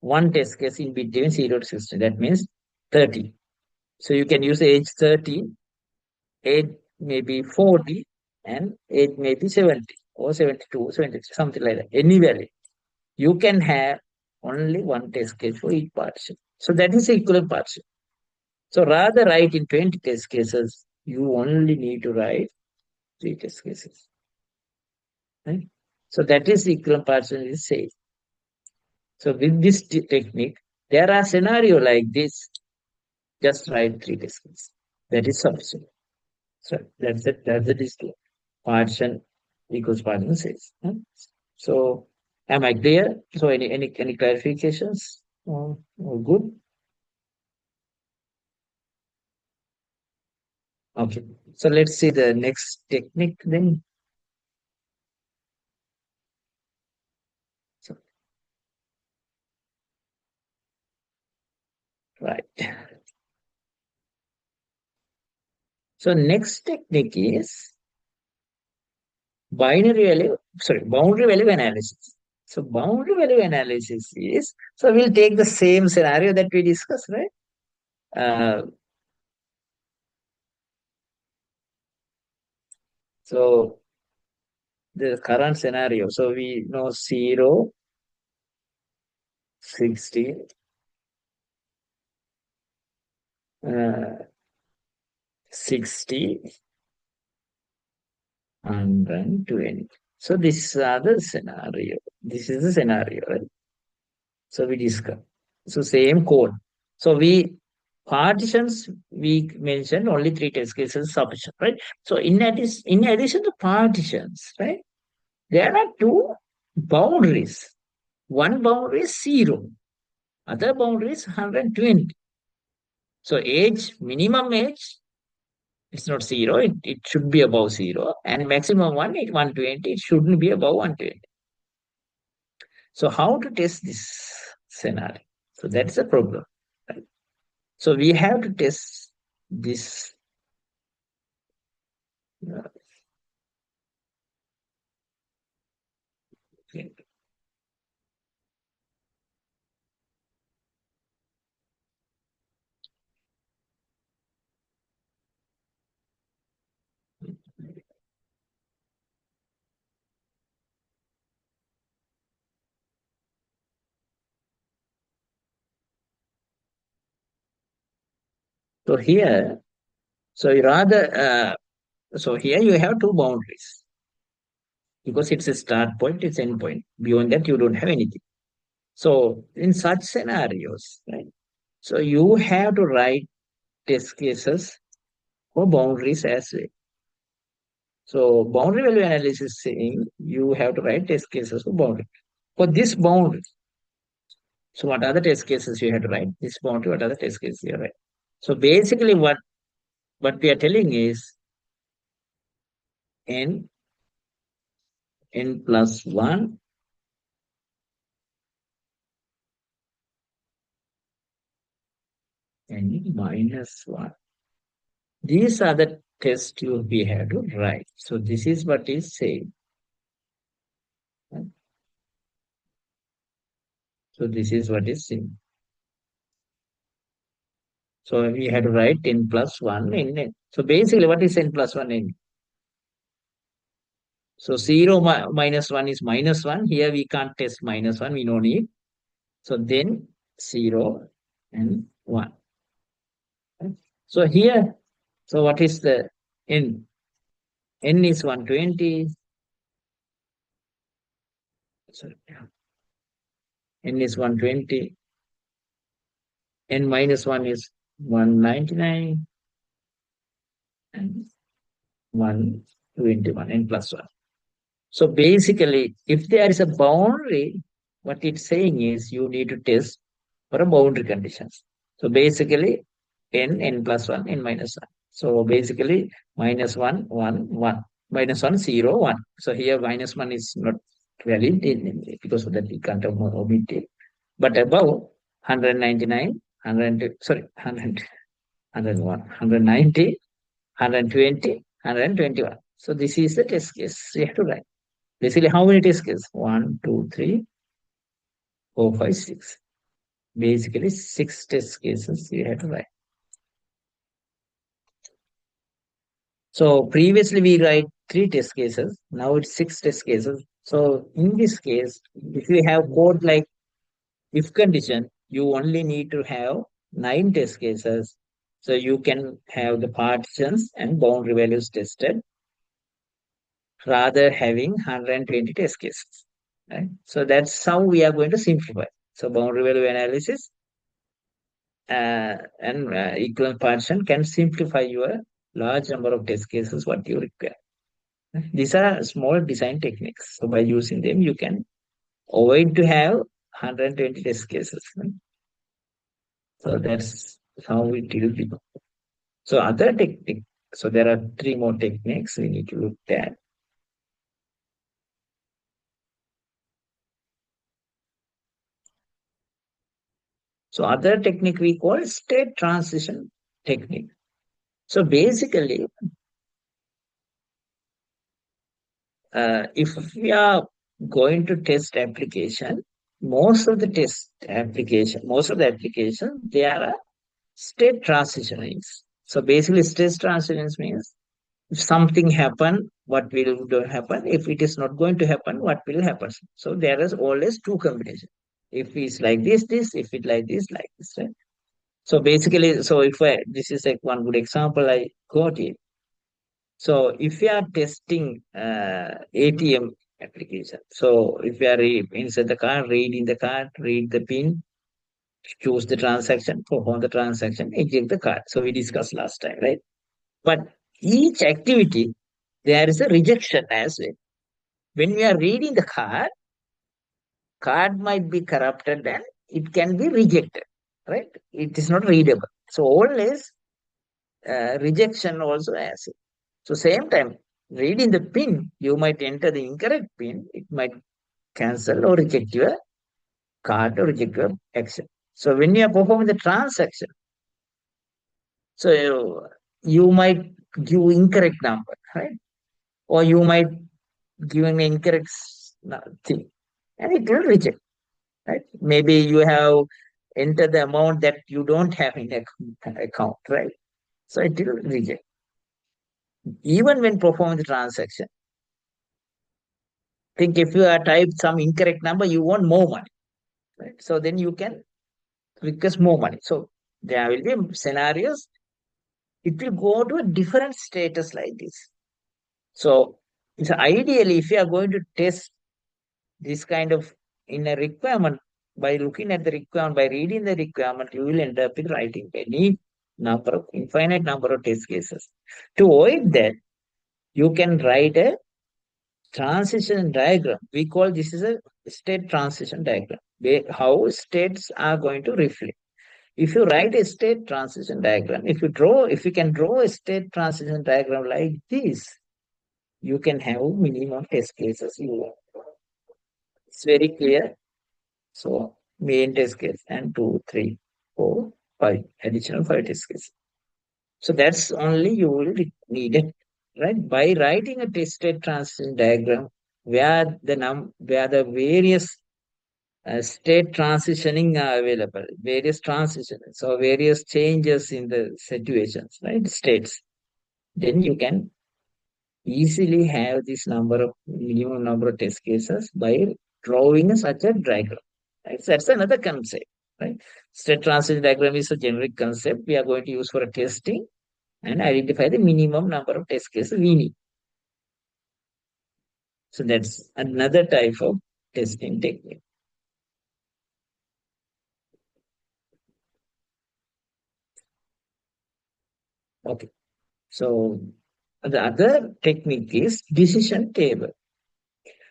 one test case in between 0 to 60. That means 30. So you can use age 30, age maybe 40, and age maybe 70 or 72, 73, something like that. Any value. You can have only one test case for each partition. So that is the equivalent partition. So rather write in 20 test cases, you only need to write 3 test cases. Right? So that is the equivalent partition is safe. So with this technique, there are scenario like this, just write 3 test cases. That is sufficient. So that's it. That's the distinct partition equals partition says. So am I clear? So any clarifications? Good. Okay. So let's see the next technique then. So, right. So next technique is boundary value analysis. So boundary value analysis is, so we'll take the same scenario that we discussed, right? Uh, so the current scenario, so we know 0, 60, 60, 120. So this is the scenario. This is the scenario, right? So we discuss. So same code. So we partitions we mentioned only 3 test cases sufficient, right? So in addition to partitions, right? There are two boundaries. One boundary is 0. Other boundary is 120. So age, minimum age, it's not 0. It should be above 0. And maximum one is 120. It shouldn't be above 120. So how to test this scenario? So that's a problem. Right? So we have to test this. uh, So here, so here you have two boundaries because it's a start point, it's end point. Beyond that, you don't have anything. So in such scenarios, right? So you have to write test cases for boundaries as well. So boundary value analysis saying you have to write test cases for boundary. For this boundary, so what are the test cases you have to write? This boundary, what are the test cases you write? So basically what we are telling is n plus 1 n minus 1. These are the tests we have to write. So this is what is saying. So this is what is saying. So we have to write n plus 1 in n. So basically what is n plus 1 n? So 0 minus 1 is minus 1. Here we can't test minus 1. We don't need. So then 0 and 1. So here, so what is the n? N is 120. Sorry. n is 120, n minus 1 is 199, and 121, n plus 1. So basically, if there is a boundary, what it's saying is you need to test for a boundary conditions. So basically, n plus 1, n minus 1. So basically, minus 1, 1, 1. Minus 1, 0, 1. So here minus 1 is not valid because of that we can't omit it. But above 199, 100, sorry, 100, 101, 190, 120, 121. So this is the test case. You have to write. Basically, how many test cases? 1, 2, 3, 4, 5, 6. Basically, 6 test cases you have to write. So previously we write 3 test cases. Now it's 6 test cases. So in this case, if you have code like if condition, you only need to have 9 test cases. So you can have the partitions and boundary values tested rather having 120 test cases. Right? So that's how we are going to simplify. So boundary value analysis and equivalent partition can simplify your large number of test cases what you require. These are small design techniques. So by using them, you can avoid to have 120 test cases. So that's how we deal with it. So other technique. So there are 3 more techniques we need to look at. So other technique we call state transition technique. So basically, if we are going to test application, most of the application, they are state transitions. So basically, state transitions means if something happen, what will happen? If it is not going to happen, what will happen? So there is always 2 combinations. If it's like this, if it like this, right? So basically, so if this is like one good example I got it. So if you are testing ATM application, so if you are inside the card, reading the card, read the pin, choose the transaction, perform the transaction, eject the card. So we discussed last time, right? But each activity, there is a rejection as well. When we are reading the card might be corrupted and it can be rejected, right? It is not readable. So always rejection also has it. So same time, reading the pin, you might enter the incorrect pin. It might cancel or reject your card or reject your action. So when you are performing the transaction, so you might give incorrect number, right? Or you might give an incorrect thing, and it will reject, right? Maybe you have entered the amount that you don't have in account, right? So it will reject. Even when performing the transaction, think if you have typed some incorrect number, you want more money, right? So then you can request more money. So there will be scenarios, it will go to a different status like this. So it's ideally, if you are going to test this kind of in a requirement, by looking at the requirement, by reading the requirement, you will end up with writing any number of infinite number of test cases. To avoid that, you can write a transition diagram. We call this is a state transition diagram. How states are going to reflect. If you write a state transition diagram, if you can draw a state transition diagram like this, you can have minimum test cases you want. It's very clear. So main test case and 2, 3, 4, 5, additional 5 test cases. So that's only you will need it, right? By writing a tested transition diagram where the various state transitioning are available, various transitions, so various changes in the situations, right? States. Then you can easily have this minimum number of test cases by drawing such a diagram. Right? So that's another concept, right? State transition diagram is a generic concept we are going to use for a testing and identify the minimum number of test cases we need. So that's another type of testing technique. Okay. So the other technique is decision table.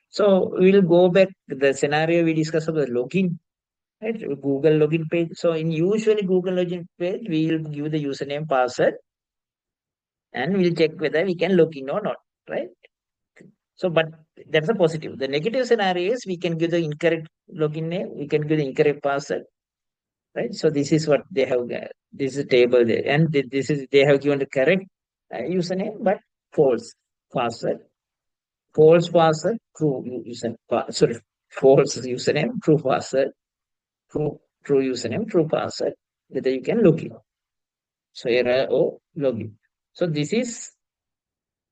So we'll go back to the scenario we discussed about login, right? Google login page. So in usually Google login page, we will give the username, password, and we'll check whether we can log in or not, right? So, but that's a positive. The negative scenario is we can give the incorrect login name, we can give the incorrect password, right? So this is what they have. This is a table there, and this is they have given the correct username, but false password, false password, true username. Sorry, false username, true password, true username, true password. Whether you can log in. So error or login. So this is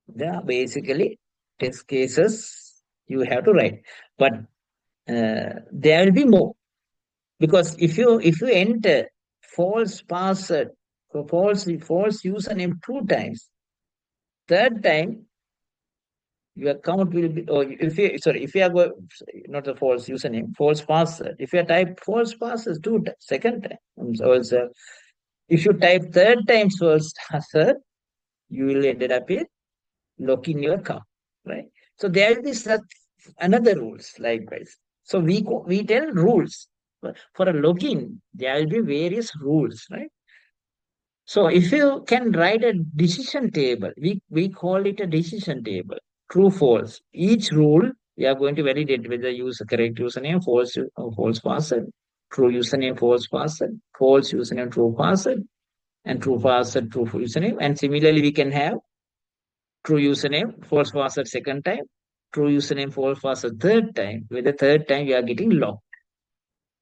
the basically test cases you have to write, but there will be more because if you enter false password or false username two times, third time your account will be, or if you sorry if you are going, not a false username, false password, if you type false password two times, second time also, if you type third time false password, you will end up with locking your account, right? So there will be such another rules likewise. So we tell rules. For a login, there will be various rules, right? So if you can write a decision table, we call it a decision table. True, false. Each rule we are going to validate whether use a correct username, false password, true username, false password, false username, true password, and true password, true username. And similarly, we can have true username, false password second time, true username, false password third time. With the third time, you are getting locked,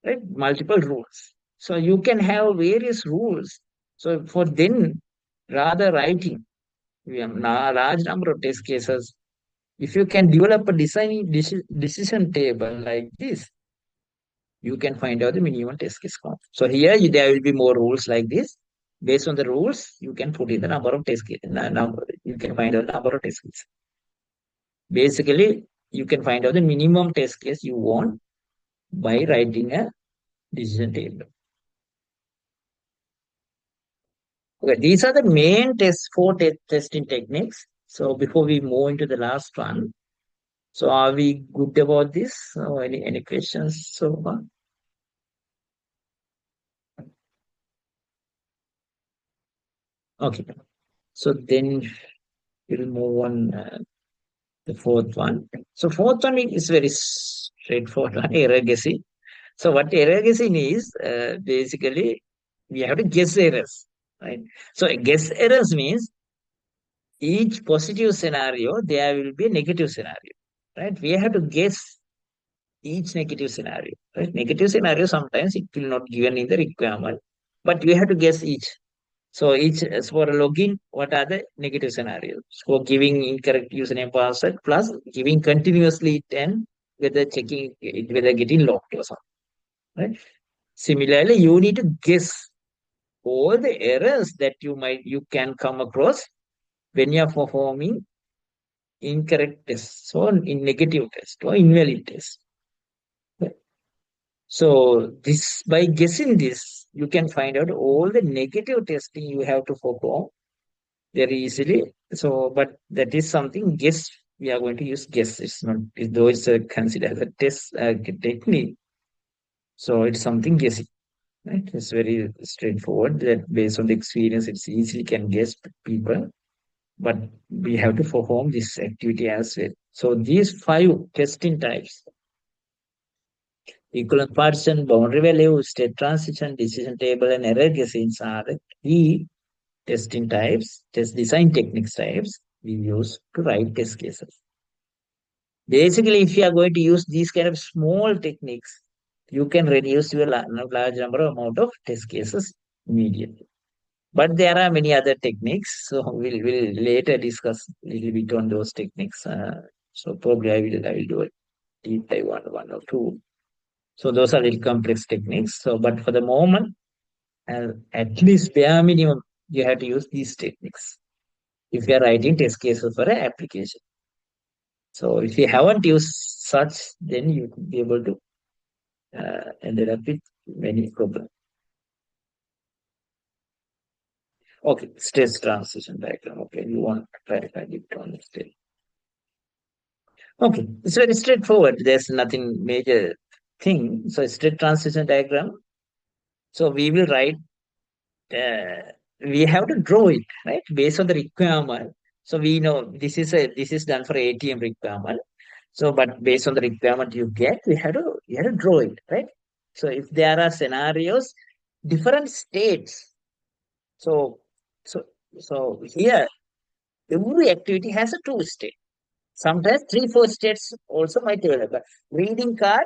right? Multiple rules. So you can have various rules. So for then, rather writing, we have a large number of test cases. If you can develop a decision table like this, you can find out the minimum test case count. So here there will be more rules like this. Based on the rules, you can put in the number of test cases. Number, you can find out the number of test cases. Basically, you can find out the minimum test case you want by writing a decision table. Okay, these are the main testing techniques. So before we move into the last one, so are we good about this? Or any questions so far? Okay, so then we'll move on the fourth one. So fourth one is very straightforward one, error guessing. So what error guessing is, basically we have to guess errors, right? So guess errors means each positive scenario, there will be a negative scenario, right? We have to guess each negative scenario, right? Negative scenario, sometimes it will not given in the requirement, but we have to guess each. So each, as for a login, what are the negative scenarios? For giving incorrect username password plus giving continuously it and whether checking it, whether getting locked or something, right? Similarly, you need to guess all the errors that you can come across when you are performing incorrect tests or in negative test or invalid test. So this by guessing this, you can find out all the negative testing you have to perform very easily. So, but that is something guess we are going to use guess. It's not though it's considered as a test technique. So it's something guessing. Right? It's very straightforward that based on the experience, it's easily can guess people, but we have to perform this activity as well. So these five testing types, equivalent partition, boundary value, state transition, decision table, and error guessing are the key testing types, test design techniques types we use to write test cases. Basically, if you are going to use these kind of small techniques, you can reduce your large number amount of test cases immediately. But there are many other techniques, so we'll later discuss a little bit on those techniques. So probably I will do a deep dive one or two. So those are little complex techniques. So, but for the moment, at least bare minimum, you have to use these techniques if you are writing test cases for an application. So if you haven't used such, then you could be able to ended up with many problems. Okay, state transition diagram. Okay, you want to clarify it on the state. Okay, it's very straightforward. There's nothing major thing. So state transition diagram. So we will write, we have to draw it, right? Based on the requirement. So we know this is done for ATM requirement. So, but based on the requirement you get, you have to draw it, right? So if there are scenarios, different states. So, so, so here every activity has a two state. Sometimes three, four states also might develop. But reading card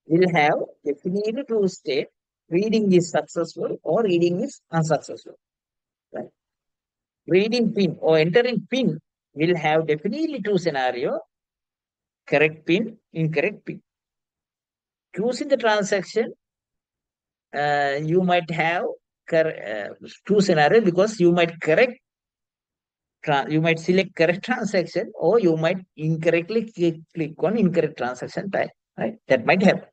will have definitely two state. Reading is successful or reading is unsuccessful. Right? Reading pin or entering pin will have definitely two scenario: correct pin, incorrect pin. Choosing the transaction, you might have two scenarios because you might you might select correct transaction or you might incorrectly click on incorrect transaction type. Right? That might happen.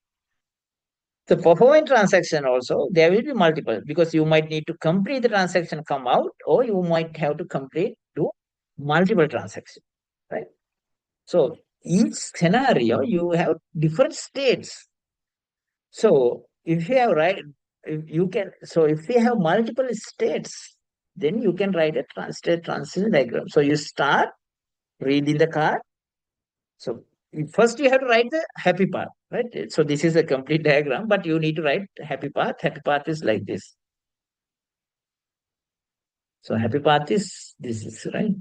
So performing transaction also, there will be multiple because you might need to complete the transaction, come out, or you might have to complete do multiple transactions, right? So each scenario, you have different states. So if you have if you can, so if you have multiple states, then you can write a state transition diagram. So you start reading the card. So first you have to write the happy path, right? So this is a complete diagram, but you need to write happy path. Happy path is like this. So happy path is this is right.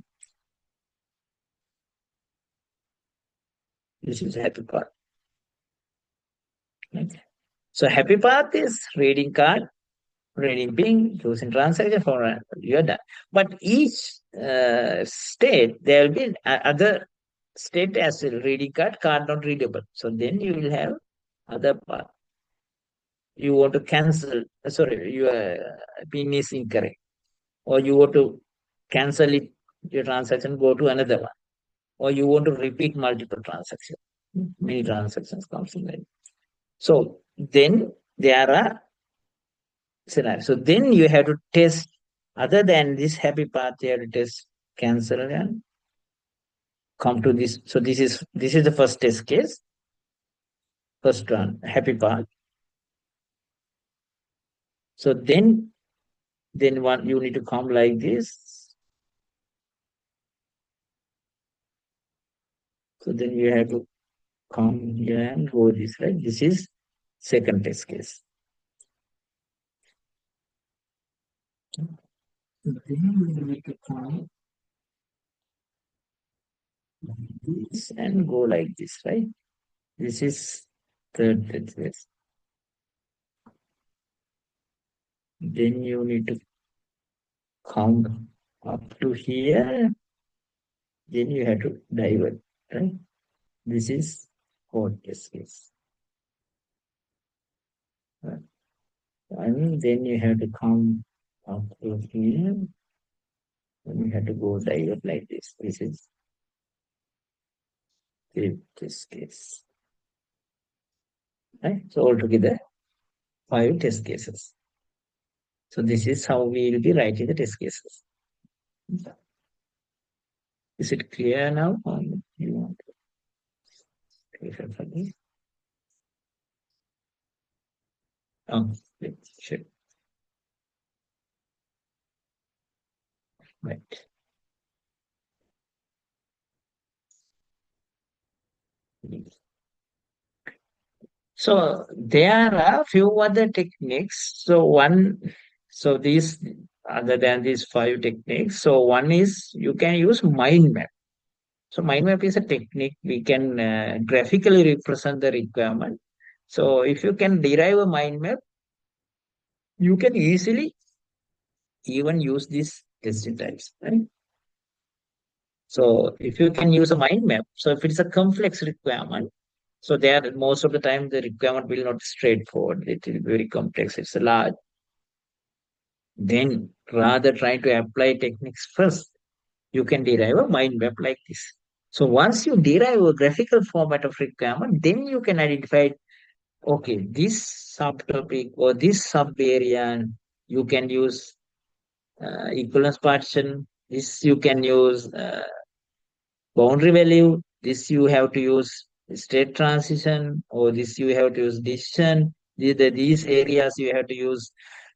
This is happy path. Right? So happy path is reading card, reading ping, using transaction for you're done. But each state there will be other state as well. Reading card, card not readable. So then you will have other path. You want to cancel. Sorry, your pin is incorrect, or you want to cancel it, your transaction, go to another one, or you want to repeat multiple transactions. Many transactions comes in there. So then there are scenarios. So then you have to test, other than this happy path, you have to test cancel and come to this. So this is the first test case, first one, happy path. So then one you need to come like this. So then you have to come here and go this, right? This is second test case. So then you need to come this and go like this, right? This is third test case. Then you need to come up to here. Then you have to divert, right? This is fourth test case. Right? And then you have to come up to here. And you have to go divert like this. This is fifth test case. Right? So altogether, 5 test cases. So this is how we will be writing the test cases. Is it clear now? Or you want to clarify for this? Oh, sure. Right. So there are few other techniques. So these, other than these 5 techniques, so one is you can use mind map. So mind map is a technique we can graphically represent the requirement. So if you can derive a mind map, you can easily even use these testing types, right? So if you can use a mind map, so if it's a complex requirement, so there most of the time the requirement will not be straightforward. It will be very complex. It's a large. Then rather trying to apply techniques first, you can derive a mind map like this. So once you derive a graphical format of requirement, then you can identify, okay, this subtopic or this sub area, you can use equivalence partition. This you can use boundary value. This you have to use state transition, or this you have to use decision. These areas you have to use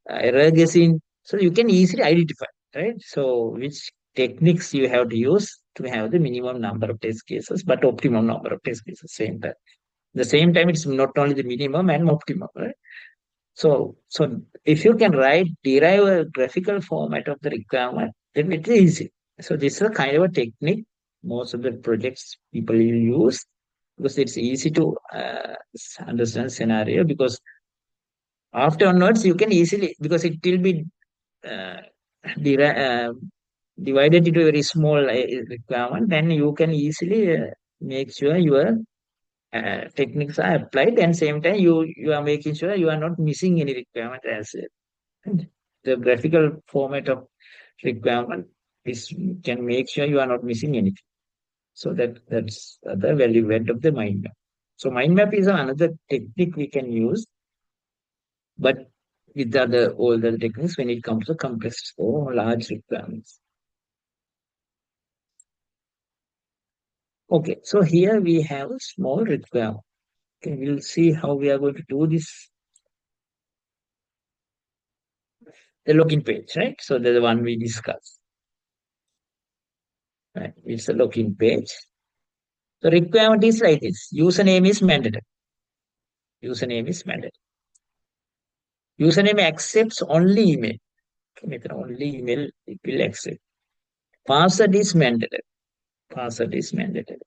error guessing. So you can easily identify, right? So which techniques you have to use to have the minimum number of test cases, but optimum number of test cases same time. The same time, it's not only the minimum and optimum, right? So if you can derive a graphical format of the requirement, then it is easy. So this is a kind of a technique most of the projects people will use because it's easy to understand scenario because after onwards you can easily because it will be uh, deri- uh, divided into a very small requirement, then you can easily make sure your techniques are applied and same time you are making sure you are not missing any requirement as the graphical format of requirement is can make sure you are not missing anything. So that's the value add of the mind map. So mind map is another technique we can use, but with the other all the techniques when it comes to complex or large requirements. Okay, so here we have a small requirement. Okay, we'll see how we are going to do this. The login page, right? So the one we discussed. Right? It's a login page. The requirement is like this. Username is mandatory. Username is mandatory. Username accepts only email. Okay, only email it will accept. Password is mandatory. Password is mandatory.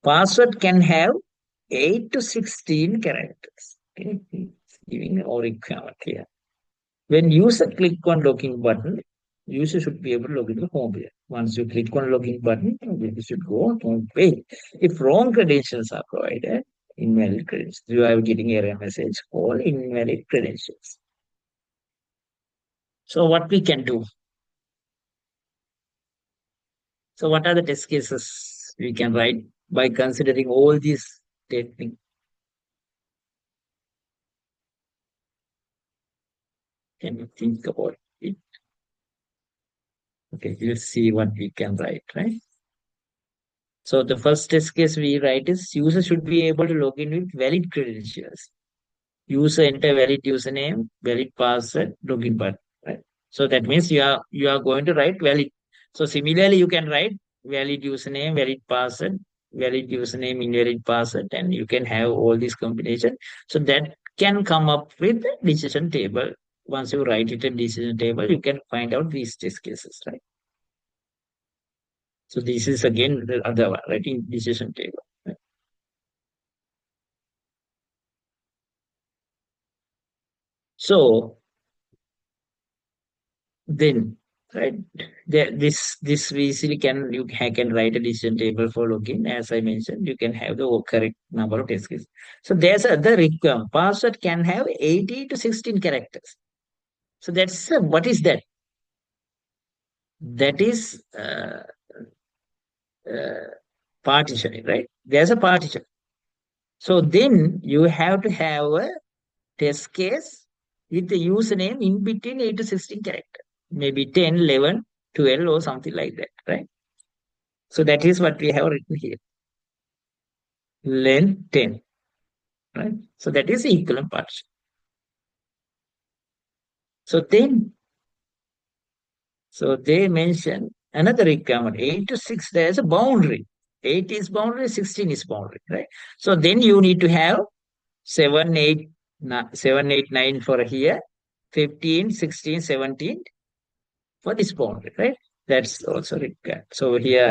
Password can have 8 to 16 characters. Okay, it's giving all requirement here. When user click on login button, user should be able to log into the home page. Once you click on login button, you should go on home page. If wrong credentials are provided, invalid credentials, you are getting error message or invalid credentials. So what we can do? So what are the test cases we can write by considering all these techniques? Can you think about it? Okay, we'll see what we can write, right? So the first test case we write is user should be able to log in with valid credentials. User enter valid username, valid password, login button, right? So that means you are going to write valid. So similarly, you can write valid username, valid password, valid username, invalid password, and you can have all these combination. So that can come up with the decision table. Once you write it in decision table, you can find out these test cases, right? So this is again the other one, writing decision table. Right? So then, right, this we easily can write a decision table for login. As I mentioned, you can have the correct number of test cases. So there's other requirement. Password can have 80 to 16 characters. So that's what is that? That is uh, partitioning, right? There's a partition. So then you have to have a test case with the username in between 8 to 16 characters, maybe 10, 11, 12, or something like that, right? So that is what we have written here. Length 10, right? So that is the equivalent partition. So then, so they mention another requirement, 8 to 6, there is a boundary. 8 is boundary, 16 is boundary, right? So then you need to have 7, 8, 7, 8, 9 for here, 15, 16, 17 for this boundary, right? That's also required. So here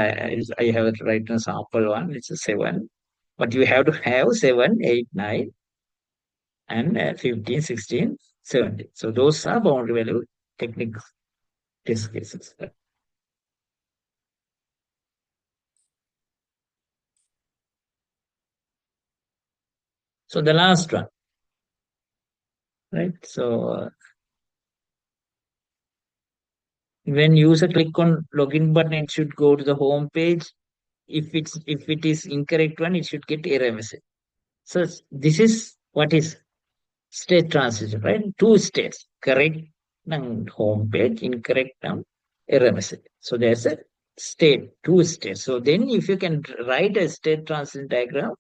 I have it right in sample one, it's a 7. But you have to have 7, 8, 9, and 15, 16, 17. So those are boundary value techniques test cases. So the last one, right? So when user click on login button, it should go to the home page. If it is incorrect one, it should get error message. So this is what is state transition, right? Two states, correct home page, incorrect error message. So there's a two states. So then if you can write a state transition diagram,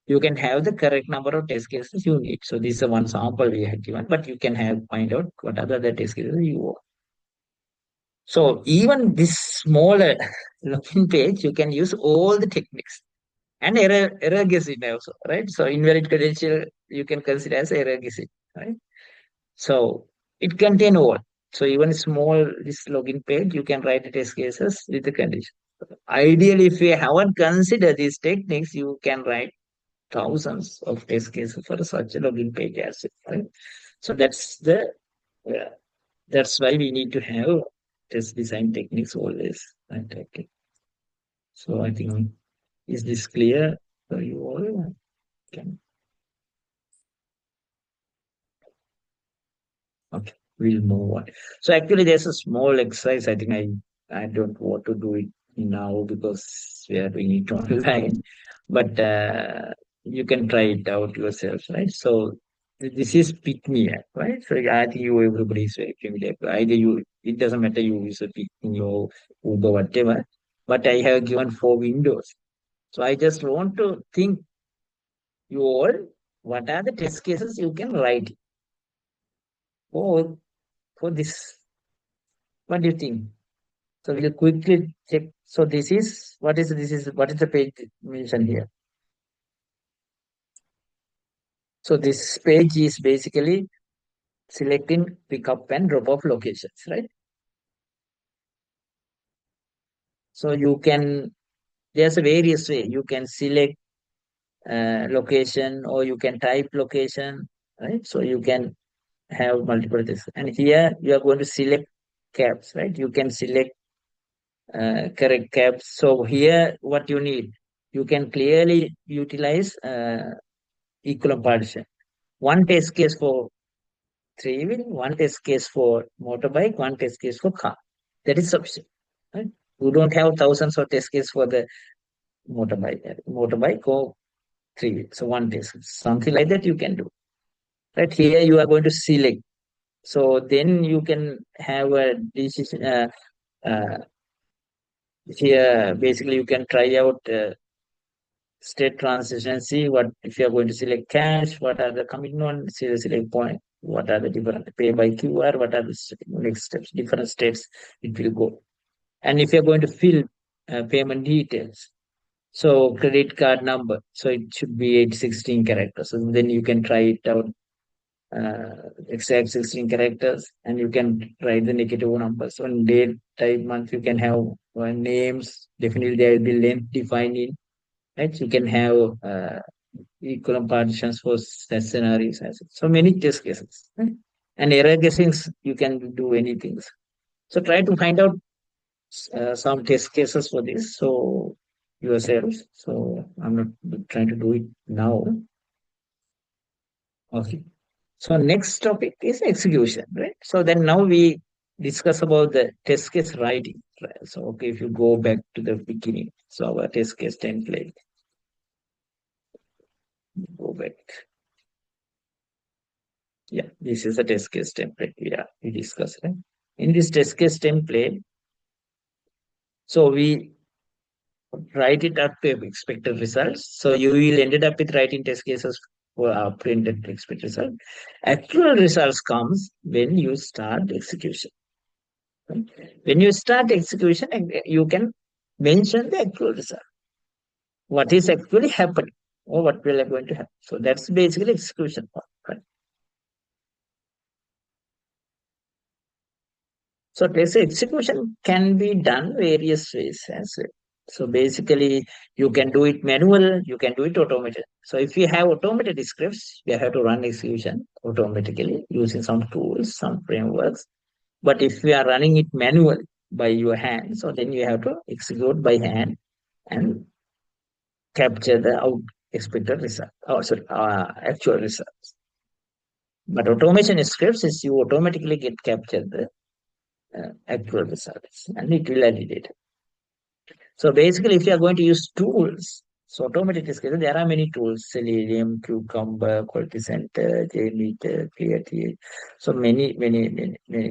you can have the correct number of test cases you need. So this is one sample we have given, but you can find out what are the test cases you want. So even this smaller login page, you can use all the techniques and error guessing also, right? So invalid credential you can consider as error guessing, right? So it contain all. So even small this login page, you can write the test cases with the condition. Ideally, if you haven't considered these techniques, you can write thousands of test cases for such a login page as well, right? So uh, that's why we need to have test design techniques always. Right? Okay. So I think is this clear for you all? Can Okay, we'll move on. So actually, there's a small exercise. I think I don't want to do it now because we are doing it online, but you can try it out yourself, right? So this is Pick Me app, right? So I think everybody is very familiar. Either it doesn't matter you use a Pick Me or Uber, whatever. But I have given 4 windows. So I just want to think you all, what are the test cases you can write for for this? What do you think? So we'll quickly check. So what is the page mentioned here? So this page is basically selecting pickup and drop off locations, right? So there's a various way. You can select location or you can type location, right? So you can have multiple things. And here you are going to select cabs, right? You can select correct cabs. So here what you need, you can clearly utilize equivalent partition. One test case for three-wheel, one test case for motorbike, one test case for car. That is sufficient. Right? You don't have thousands of test cases for the motorbike or three-wheel. So one test, something like that you can do. Right here, you are going to select. So then you can have a decision. Uh, Here, basically, you can try out state transition and see what if you are going to select cash, what are the commitment, select point, what are the different pay by QR, what are the next steps, different states it will go. And if you're going to fill payment details, so credit card number, so it should be 816 characters. So then you can try it out exact 16 characters and you can write the negative numbers. So on date, type, month, you can have names. Definitely there will be length defined in, right? You can have equivalent partitions for scenarios. So many test cases. Right? And error guessings, you can do anything. So try to find out some test cases for this. So yourselves. So I'm not trying to do it now. Okay. So next topic is execution, right? So then now we discuss about the test case writing. Right? So okay, if you go back to the beginning, so our test case template, go back. Yeah, this is a test case template. Yeah, we discussed, right? In this test case template, so we write it up to expected results. So you will ended up with writing test cases for printed expected result. Actual results comes when you start execution. Right? When you start execution, you can mention the actual result. What is actually happening or what will going to happen. So that's basically execution part. Right? So test execution can be done various ways as well. So basically, you can do it manual, you can do it automated. So if you have automated scripts, you have to run execution automatically using some tools, some frameworks. But if you are running it manually by your hand, so then you have to execute by hand and capture the expected result, or sorry, actual results. But automation scripts is you automatically get captured the actual results and it will validate. So basically, if you are going to use tools, So automated test cases, there are many tools: Selenium, Cucumber, Quality Center, JMeter, ClearTH. So many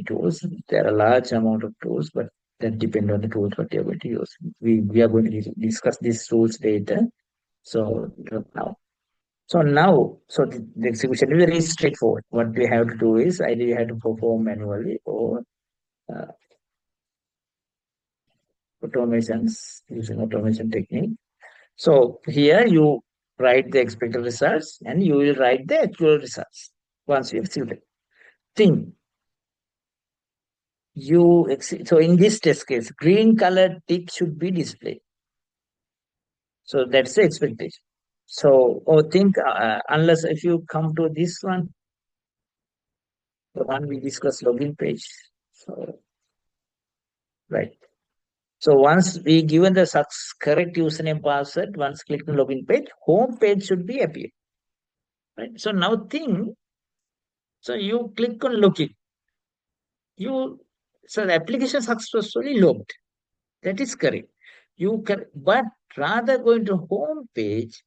tools. There are a large amount of tools, but that depend on the tools what you are going to use. We are going to discuss these tools later. So now, the execution is very straightforward. What we have to do is either you have to perform manually or uh, automations using automation technique. So here you write the expected results and you will write the actual results once you execute it. Thing so in this test case, green colored tick should be displayed. So that's the expectation. So or think unless if you come to this one, the one we discussed login page. So right. So once we given the correct username password, once click the login page, home page should be appear. Right. So now think. So you click on login. You so the application successfully logged. That is correct. You can, but rather going to home page,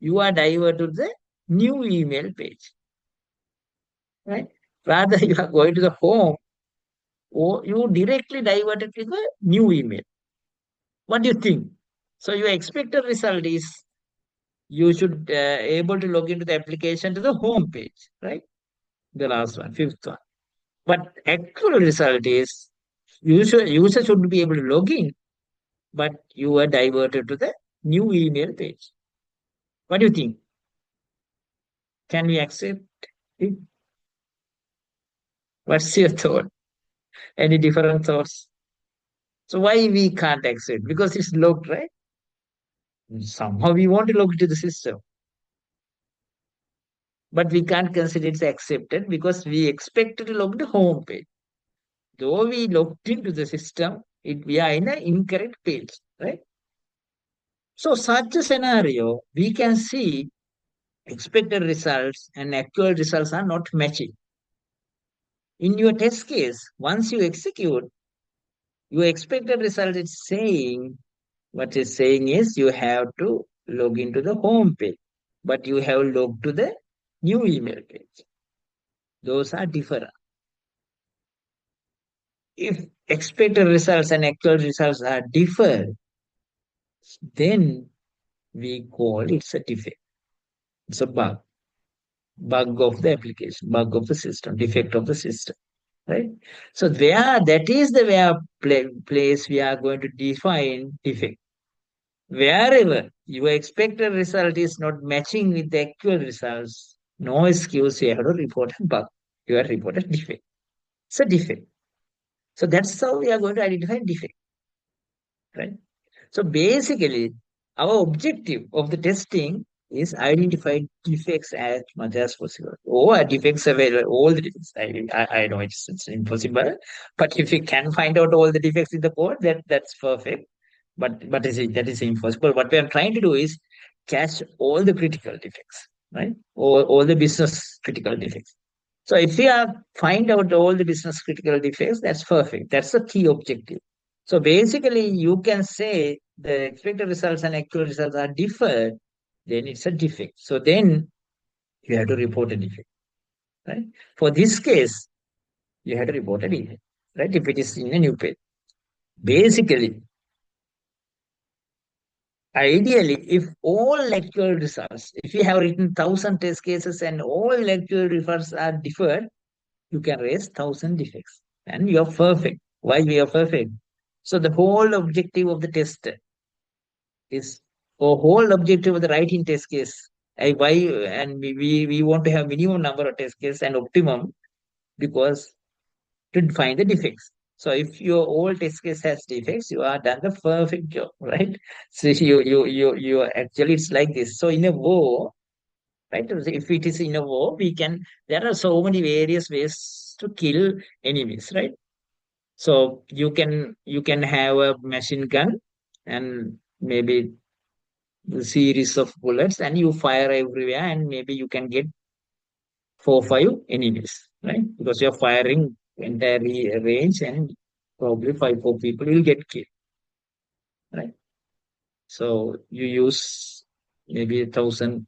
you are diverted to the new email page, right? Rather you are going to the home, or you directly diverted to the new email. What do you think? So your expected result is you should able to log into the application to the home page, right? The last one, fifth one. But actual result is user should be able to log in, but you were diverted to the new email page. What do you think? Can we accept it? What's your thought? Any different thoughts? So why we can't accept? Because it's locked, right? Somehow we want to log into the system, but we can't consider it's accepted because we expect to log the home page. Though we logged into the system, we are in an incorrect page, right? So such a scenario, we can see expected results and actual results are not matching. In your test case, once you execute, your expected result is saying, what it's saying is you have to log into the home page, but you have logged to the new email page. Those are different. If expected results and actual results are different, then we call it's a defect. It's a bug of the application, bug of the system, defect of the system, right? So there, that is the place we are going to define defect. Wherever your expected result is not matching with the actual results, no excuse, you have to report a bug. You have reported defect. It's a defect. So that's how we are going to identify defect, right? So basically, our objective of the testing is identify defects as much as possible. Or defects available, all the defects. I know it's impossible, but if we can find out all the defects in the code, that's perfect. That is impossible. What we are trying to do is catch all the critical defects, right? All the business critical defects. So if we are find out all the business critical defects, that's perfect. That's the key objective. So basically, you can say the expected results and actual results are different, then it's a defect. So then you have to report a defect, right? For this case, you have to report a defect, right? If it is in a new page. Basically, ideally, if all actual results, if you have written 1,000 test cases and all actual results are different, you can raise 1,000 defects and you're perfect. Why we are perfect? So the whole objective of the test is, or whole objective of the writing test case, why and we want to have minimum number of test cases and optimum because to find the defects. So if your old test case has defects, you are done the perfect job, right? So you actually it's like this. So in a war, right? If it is in a war, we can. There are so many various ways to kill enemies, right? So you can have a machine gun and maybe the series of bullets, and you fire everywhere, and maybe you can get 4 5 enemies, right? Because you're firing entire range, and probably 5 4 people will get killed, right? So you use maybe 1,000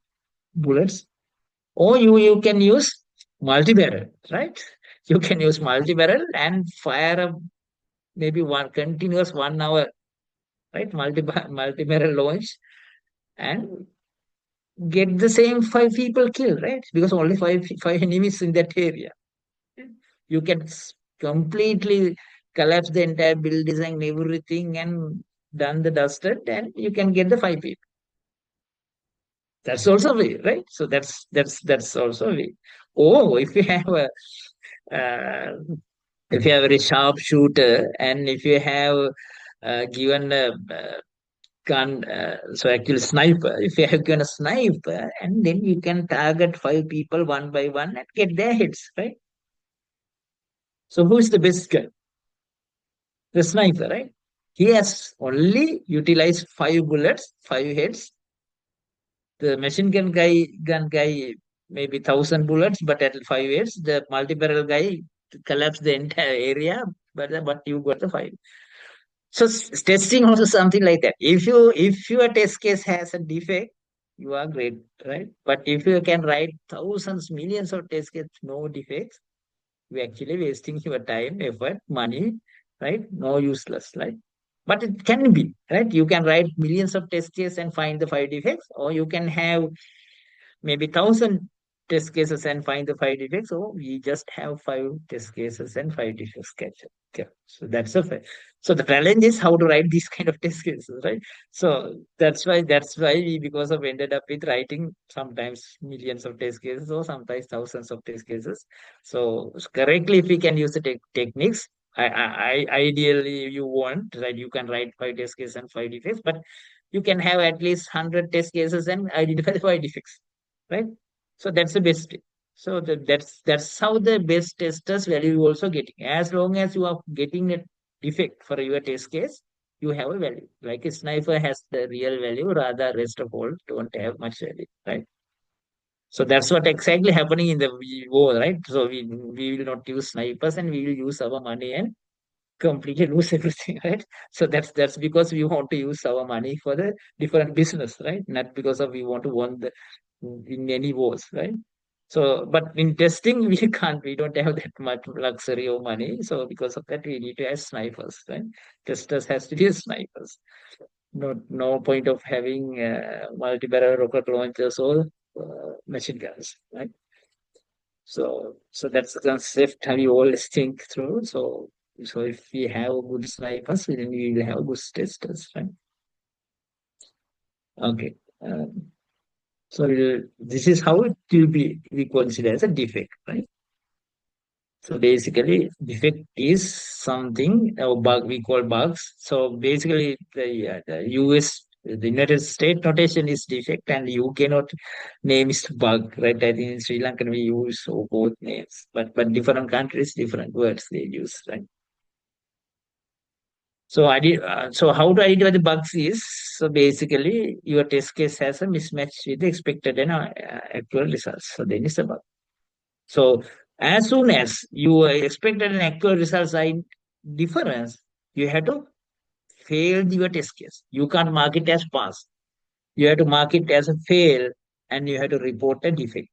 bullets, or you can use multi-barrel, right? You can use multi-barrel and fire a maybe one continuous 1 hour, right? Multi-barrel launch and get the same five people killed, right? Because only five enemies in that area. You can completely collapse the entire build design, everything, and done the dusted, and you can get the five people. That's also a way, right? So that's also a way. Oh, if you have a if you have a very sharp shooter, and if you have given a gun, so actually sniper, if you have given a sniper, and then you can target five people one by one and get their heads, right? So who is the best guy? The sniper, right? He has only utilized five bullets, five heads. The gun guy, maybe 1,000 bullets, but at five heads. The multi-barrel guy collapsed the entire area, but you got the five. So testing also something like that. If your test case has a defect, you are great, right? But if you can write thousands, millions of test cases, no defects, you actually wasting your time, effort, money, right? No useless, right? But it can be, right? You can write millions of test cases and find the five defects, or you can have maybe 1,000 test cases and find the five defects. So we just have five test cases and five defects captured. Okay. So that's a fair. So the challenge is how to write these kind of test cases, right? So that's why we because of ended up with writing sometimes millions of test cases or sometimes thousands of test cases. So correctly, if we can use the techniques, ideally you want, right? You can write five test cases and five defects, but you can have at least 100 test cases and identify the five defects, right? So that's the best. So that's how the best testers value you also getting. As long as you are getting a defect for your test case, you have a value. Like a sniper has the real value, rather rest of all don't have much value, right? So that's what exactly happening in the war, right? So we will not use snipers and we will use our money and completely lose everything, right? So that's because we want to use our money for the different business, right? Not because of we want to win the in any wars, right? So, but in testing, we don't have that much luxury of money. So because of that, we need to have snipers, right? Testers has to be snipers. No point of having multi-barrel rocket launchers or machine guns, right? So that's the concept how you always think through. So if we have good snipers, then we will have good testers, right? Okay. So this is how it will be we consider as a defect, right? So basically, defect is something or bug we call bugs. So basically, the US, the United States notation is defect, and UK not name is bug, right? I think in Sri Lanka we use both names, but different countries different words they use, right? So so how to identify the bugs is, so basically your test case has a mismatch with the expected and actual results. So then it's a bug. So as soon as you expected and actual results are in difference, you have to fail your test case. You can't mark it as pass. You have to mark it as a fail and you have to report a defect.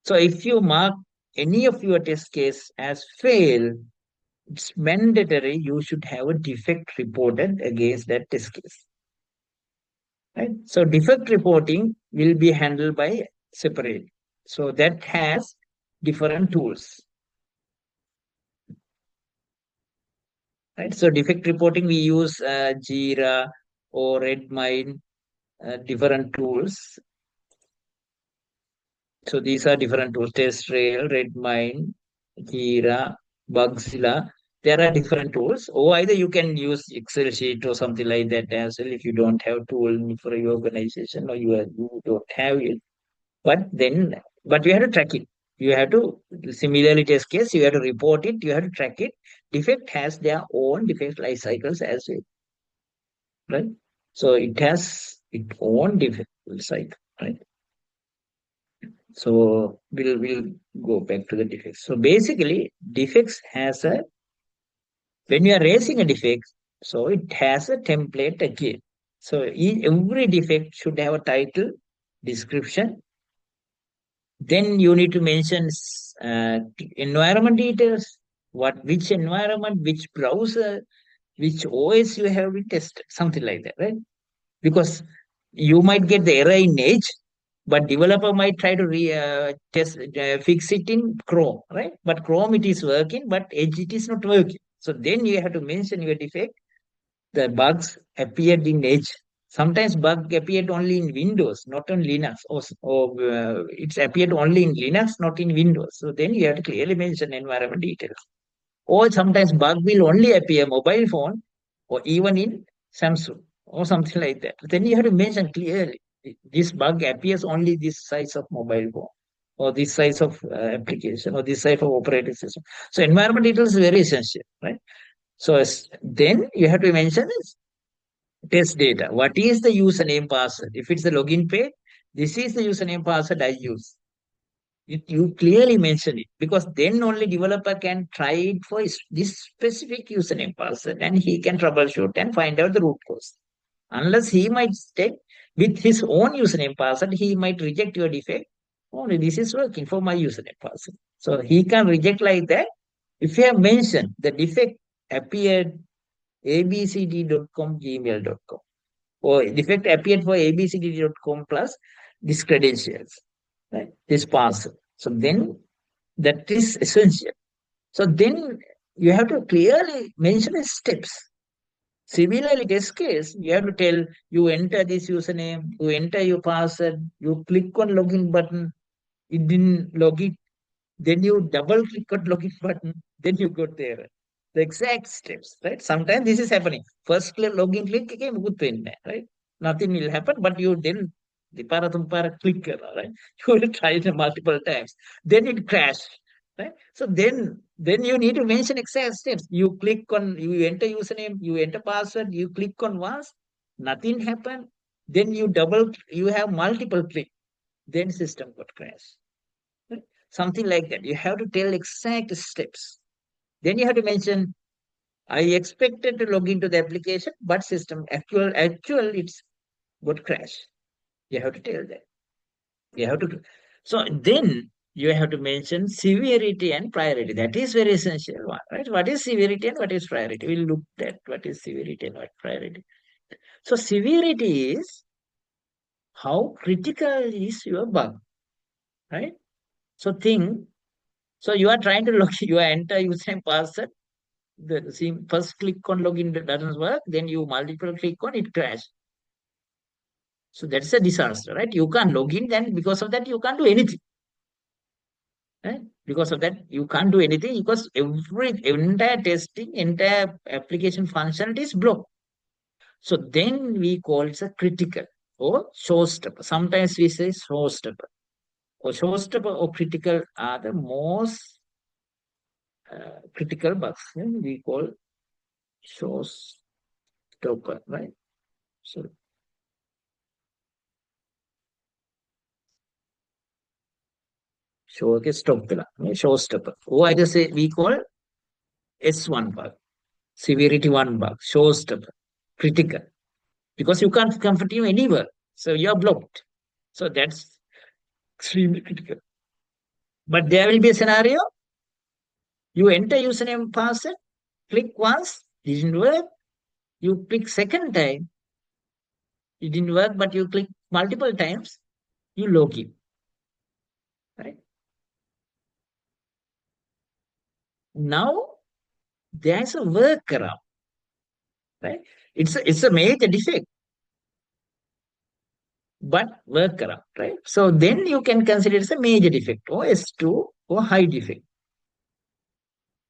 So if you mark any of your test case as fail, it's mandatory you should have a defect reported against that test case. Right? So defect reporting will be handled by separate. So that has different tools. Right? So defect reporting, we use Jira or Redmine, different tools. So these are different tools: TestRail, Redmine, Jira, Bugzilla. There are different tools, or either you can use Excel sheet or something like that as well if you don't have tool for your organization or you don't have it. But you have to track it. You have to similarly test case. You have to report it. You have to track it. Defect has their own defect life cycles as well, right? So it has its own defect cycle, right? So we'll go back to the defects. So basically, defects has a when you are raising a defect, so it has a template again. So every defect should have a title description. Then you need to mention environment details, which environment, which browser, which OS you have been tested, something like that, right? Because you might get the error in Edge, but developer might try to fix it in Chrome, right? But Chrome it is working, but Edge it is not working. So then you have to mention your defect. The bugs appeared in Edge. Sometimes bug appeared only in Windows, not on Linux, or it's appeared only in Linux, not in Windows. So then you have to clearly mention environment details. Or sometimes bug will only appear mobile phone or even in Samsung or something like that. Then you have to mention clearly this bug appears only this size of mobile phone or this size of application or this size of operating system. So environment details is very essential, right? So then you have to mention this test data. What is the username password? If it's the login page, this is the username password I use. You clearly mention it because then only developer can try it for this specific username password and he can troubleshoot and find out the root cause. Unless he might stay with his own username password, he might reject your defect. Only this is working for my username password. So he can reject like that. If you have mentioned the defect appeared abcd.com gmail.com or defect appeared for abcd.com plus this credentials, right? This password. So then that is essential. So then you have to clearly mention the steps. Similarly, test case, you have to tell you enter this username, you enter your password, you click on login button, it didn't log it, then you double click on login button, then you got the error. The exact steps, right? Sometimes this is happening. First login click again, good thing, right? Nothing will happen, but you then the para click, right? You will try it multiple times. Then it crash, right? So then you need to mention exact steps. You click on, you enter username, you enter password, you click on once, nothing happened. Then you have multiple click, then system got crash. Right? Something like that. You have to tell exact steps. Then you have to mention, I expected to log into the application, but system actual it's got crash. You have to tell that. You have to. So then you have to mention severity and priority. That is very essential one, right? What is severity and what is priority? We'll look at what is severity and what priority. So severity is how critical is your bug, right? So think. So you are trying to log. You enter username password. The same first click on login doesn't work. Then you multiple click on it crash. So that's a disaster, right? You can't log in. Then because of that you can't do anything. Right? Because of that, you can't do anything because entire testing, entire application functionality is blocked. So then we call it a critical or showstopper. Sometimes we say showstopper. Or showstopper or critical are the most critical bugs. We call showstopper, right? So showstopper. Or I just say we call S1 bug, severity 1 bug, showstopper, critical. Because you can't continue anywhere. So you're blocked. So that's extremely critical. But there will be a scenario, you enter username password, click once, didn't work. You click second time, it didn't work, but you click multiple times, you log in. Right? Now there's a workaround. Right? It's a major defect, but workaround, right? So then you can consider it as a major defect or S2 or high defect.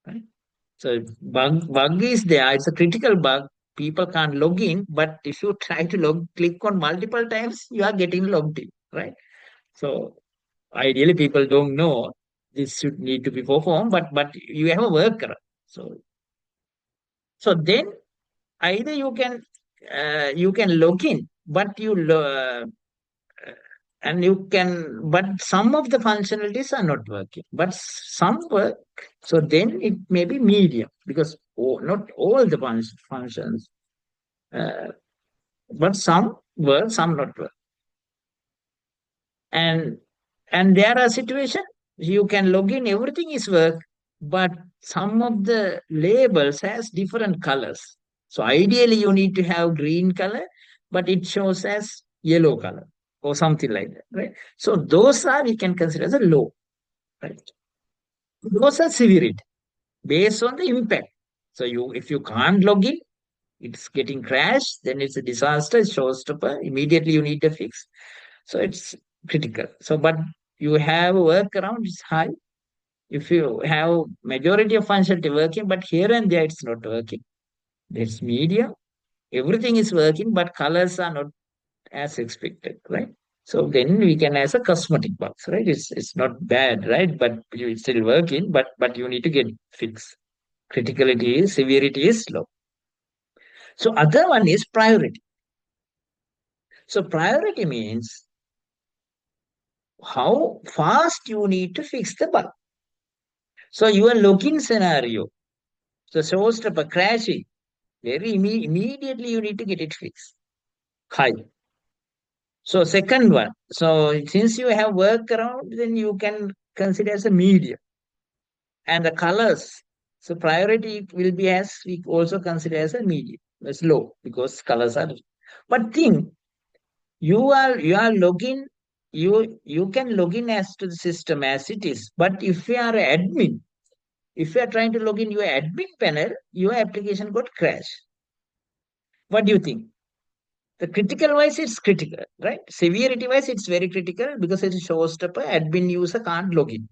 Right? So bug is there. It's a critical bug. People can't log in, but if you try to click on multiple times, you are getting logged in, right? So ideally, people don't know this should need to be performed, but you have a workaround. So then either you can log in, but and you can, but some of the functionalities are not working, but some work. So then it may be medium because not all the functions, uh, but some work, some not work. And there are situations you can log in, everything is work, but some of the labels has different colors. So ideally you need to have green color, but it shows as yellow color or something like that, right? So those are we can consider as a low, right? Those are severity based on the impact. So you if you can't log in, it's getting crashed, then it's a disaster, it shows up immediately you need a fix. So it's critical. So but you have a workaround, it's high. If you have majority of functionality working, but here and there it's not working. There's medium, everything is working, but colors are not as expected, right? So then we can as a cosmetic box, right? It's not bad, right? But it's still working, but you need to get fixed. Criticality is severity is low. So other one is priority. So priority means how fast you need to fix the bug. So your login scenario, so shows up a crashing, very immediately you need to get it fixed. High. So second one, so since you have workaround, then you can consider as a medium. And the colors, so priority will be as we also consider as a medium. It's low because colors are. But think you are login, you can log in as to the system as it is. But if you are an admin, if you are trying to log in your admin panel, your application got crash. What do you think? The critical wise, it's critical, right? Severity wise, it's very critical because it shows up a admin user can't log in.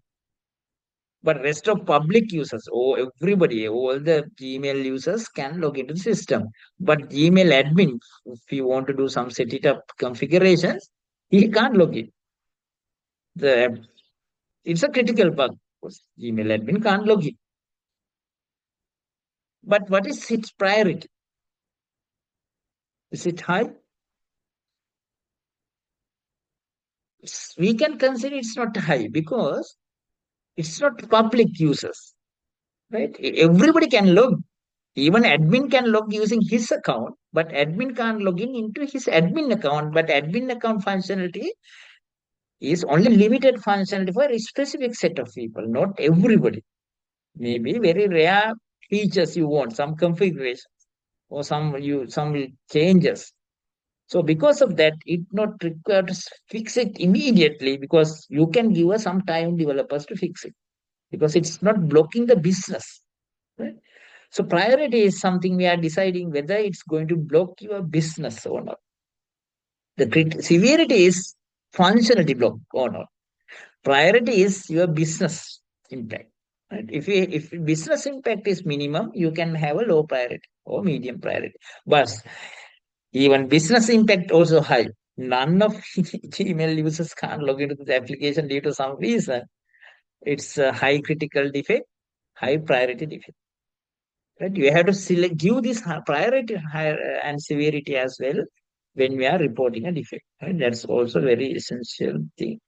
But rest of public users, oh everybody, all the Gmail users can log into the system. But Gmail admin, if you want to do some set it up configurations, he can't log in. The it's a critical bug. Gmail admin can't log in. But what is its priority? Is it high? We can consider it's not high because it's not public users, right? Everybody can log. Even admin can log using his account, but admin can't log in into his admin account. But admin account functionality is only limited functionality for a specific set of people, not everybody. Maybe very rare features you want, some configuration or some changes. So because of that, it not required to fix it immediately because you can give us some time developers to fix it because it's not blocking the business. Right? So priority is something we are deciding whether it's going to block your business or not. The severity is functionality block or not. Priority is your business impact. Right? If business impact is minimum, you can have a low priority or medium priority. But even business impact also high. None of Gmail users can't log into the application due to some reason. It's a high critical defect, high priority defect. Right? You have to select, give this priority higher and severity as well when we are reporting a defect. Right? That's also very essential thing.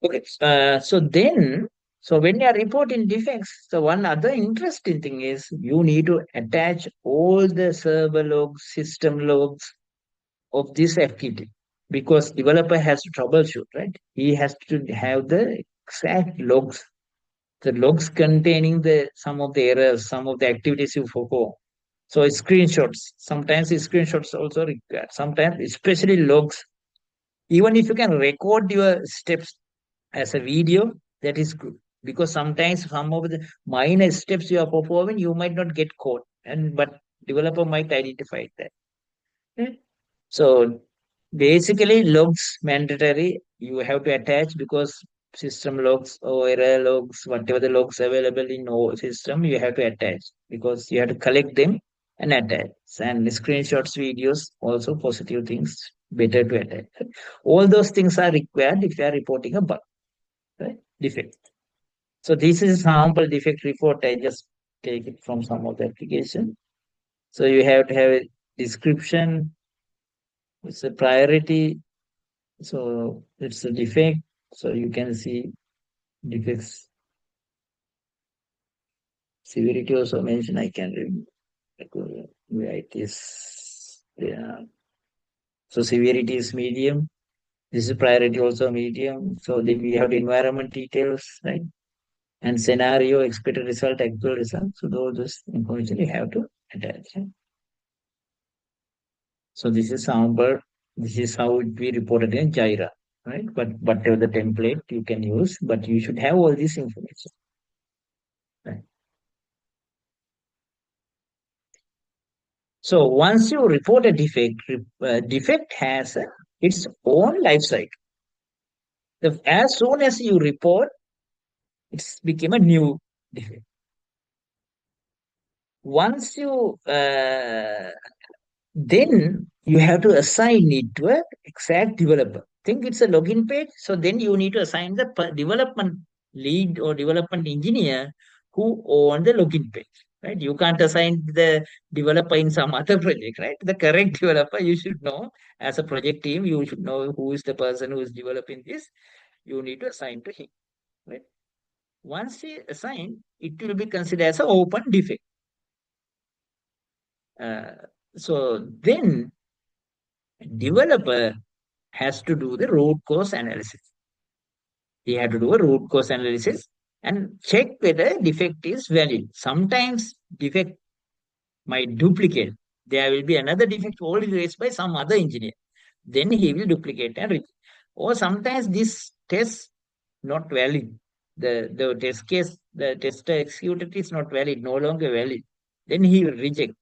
Okay. So when you are reporting defects, so one other interesting thing is you need to attach all the server logs, system logs of this FTP because developer has to troubleshoot, right? He has to have the exact logs, the logs containing the some of the errors, some of the activities you perform. So screenshots, sometimes screenshots also required. Sometimes, especially logs, even if you can record your steps as a video, that is good. Because sometimes some of the minor steps you are performing, you might not get caught. And but developer might identify that. Right? So basically logs mandatory. You have to attach because system logs or error logs, whatever the logs available in all system, you have to attach because you have to collect them and attach. And screenshots, videos, also positive things, better to attach. All those things are required if you are reporting a bug, right? Defect. So this is sample defect report. I just take it from some of the application. So you have to have a description, it's a priority, so it's a defect, So you can see defects severity also mentioned. I can write this. Yeah. So severity is medium. This is priority also medium. So then we have the environment details, right? And scenario, expected result, actual result. So those information you have to attach. Right? So this is sample. This is how it be reported in Jira, right? But whatever the template you can use, but you should have all this information. Right? So once you report a defect, defect has its own life cycle. As soon as you report, it's became a new defect. Once you then you have to assign it to a exact developer. Think it's a login page, so then you need to assign the development lead or development engineer who own the login page. Right? You can't assign the developer in some other project, right? The correct developer you should know as a project team, you should know who is the person who is developing this. You need to assign to him. Right? Once he assign, it will be considered as an open defect. Uh, so then developer has to do the root cause analysis. He had to do a root cause analysis and check whether defect is valid. Sometimes defect might duplicate. There will be another defect already raised by some other engineer. Then he will duplicate and reject. Or sometimes this test not valid. The test case, the tester executed is not valid, no longer valid. Then he will reject.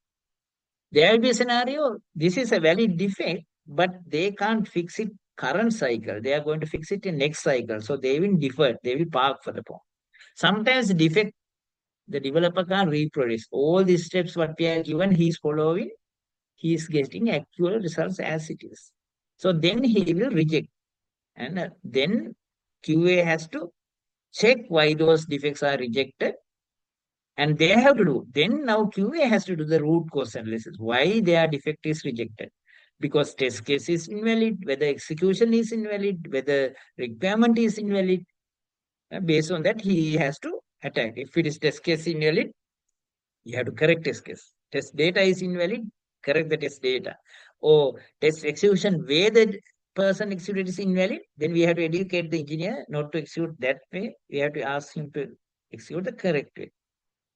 There will be a scenario, this is a valid defect, but they can't fix it current cycle. They are going to fix it in next cycle. So they will defer, they will park for the point. Sometimes the defect, the developer can't reproduce. All these steps what we are given, he is following, he is getting actual results as it is. So then he will reject. And then QA has to check why those defects are rejected, and they have to do. Then now QA has to do the root cause analysis. Why their defect is rejected? Because test case is invalid, whether execution is invalid, whether requirement is invalid. Based on that, he has to attack. If it is test case invalid, you have to correct test case. Test data is invalid, correct the test data. Or test execution where the person executed is invalid, then we have to educate the engineer not to execute that way. We have to ask him to execute the correct way,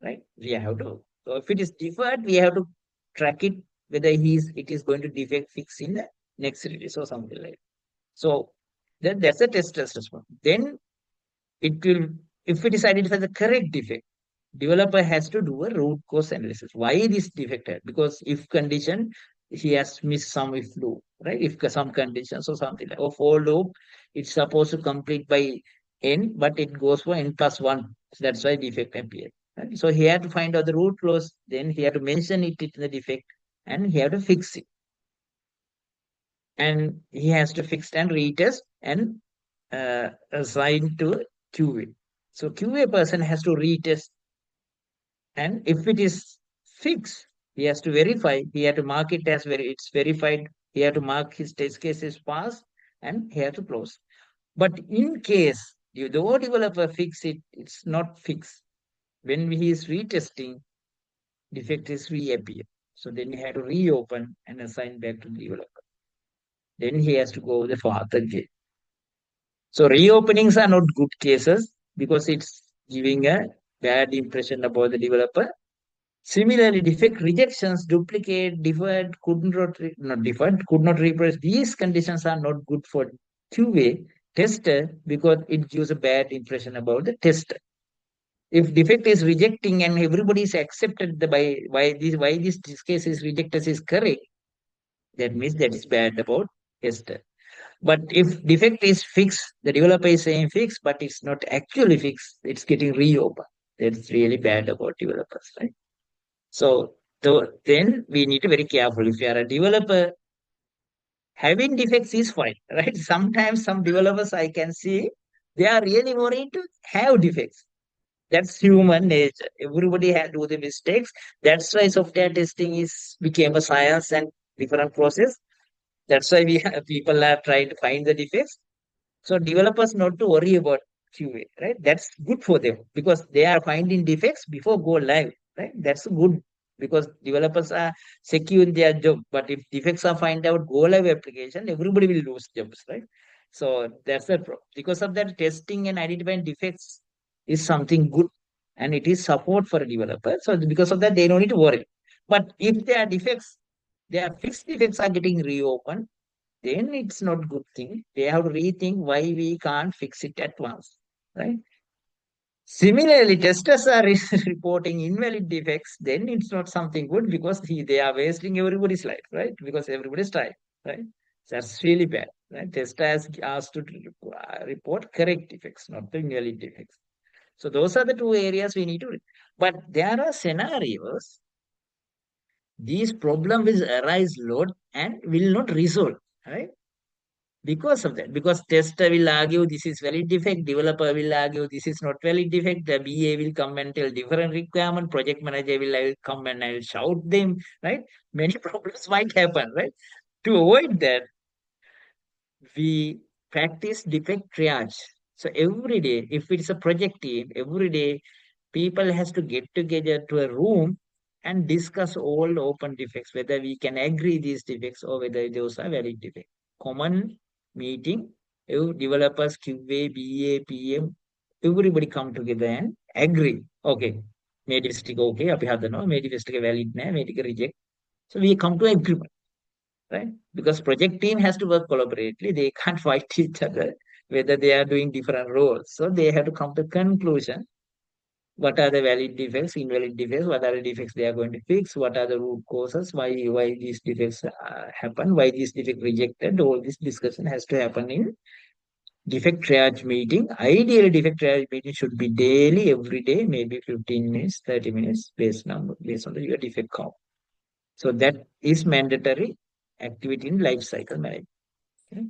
right? We have to. So if it is deferred, we have to track it whether it is going to defect fix in the next release or something like that. So that's a test response. Then it will, if it is identified the correct defect, developer has to do a root cause analysis. Why this defect? Because if condition, he has missed some if loop, right? If some conditions or something like, or for loop, it's supposed to complete by n, but it goes for n plus one. So that's why defect appears. Right? So he had to find out the root cause, then he had to mention it in the defect, and he had to fix it. And he has to fix and retest and assign to QA. So QA person has to retest, and if it is fixed, he has to verify. He had to mark it as it's verified. He had to mark his test cases pass, and he had to close. But in case the developer fix it, it's not fixed. When he is retesting, defect is reappear. So then he had to reopen and assign back to the developer. Then he has to go the further gate. So reopenings are not good cases because it's giving a bad impression about the developer. Similarly, defect rejections, duplicate, deferred, not deferred, could not reproduce. These conditions are not good for QA tester because it gives a bad impression about the tester. If defect is rejecting and everybody is accepted by why this case is rejected is correct, that means that is bad about tester. But if defect is fixed, the developer is saying fixed, but it's not actually fixed, it's getting reopened. That's really bad about developers, right? So then we need to be very careful. If you are a developer, having defects is fine, right? Sometimes some developers I can see they are really worried to have defects. That's human nature. Everybody had do the mistakes. That's why software testing is became a science and different process. That's why we have, people are trying to find the defects. So developers not to worry about QA, right? That's good for them because they are finding defects before go live, right? That's good because developers are secure in their job. But if defects are find out go live application, everybody will lose jobs, right? So that's the problem. Because of that, testing and identifying defects is something good, and it is support for a developer. So because of that, they don't need to worry. But if there are defects, their fixed defects are getting reopened, then it's not good thing. They have to rethink why we can't fix it at once, right? Similarly, testers are reporting invalid defects, then it's not something good because they are wasting everybody's life, right? Because everybody's trying, right? That's really bad, right? Tester has asked to report correct defects, not the invalid defects. So those are the two areas we need to. But there are scenarios these problems will arise lot and will not resolve, right? Because of that, because tester will argue this is valid defect, developer will argue this is not valid defect, the BA will come and tell different requirement, project manager will I will come and I will shout them, right? Many problems might happen, right? To avoid that, we practice defect triage. So every day, if it's a project team, every day people has to get together to a room and discuss all open defects, whether we can agree these defects or whether those are valid defects. Common meeting, developers, QA, BA, PM, everybody come together and agree. Okay, made mistake, okay, අපි හදනවා, made mistake valid නෑ, made එක reject. So we come to agreement, right? Because project team has to work collaboratively. They can't fight each other whether they are doing different roles. So they have to come to conclusion. What are the valid defects, invalid defects? What are the defects they are going to fix? What are the root causes? Why these defects happen? Why these defects rejected? All this discussion has to happen in defect triage meeting. Ideally, defect triage meeting should be daily, every day, maybe 15 minutes, 30 minutes, based on your defect count. So that is mandatory activity in life cycle management. Okay.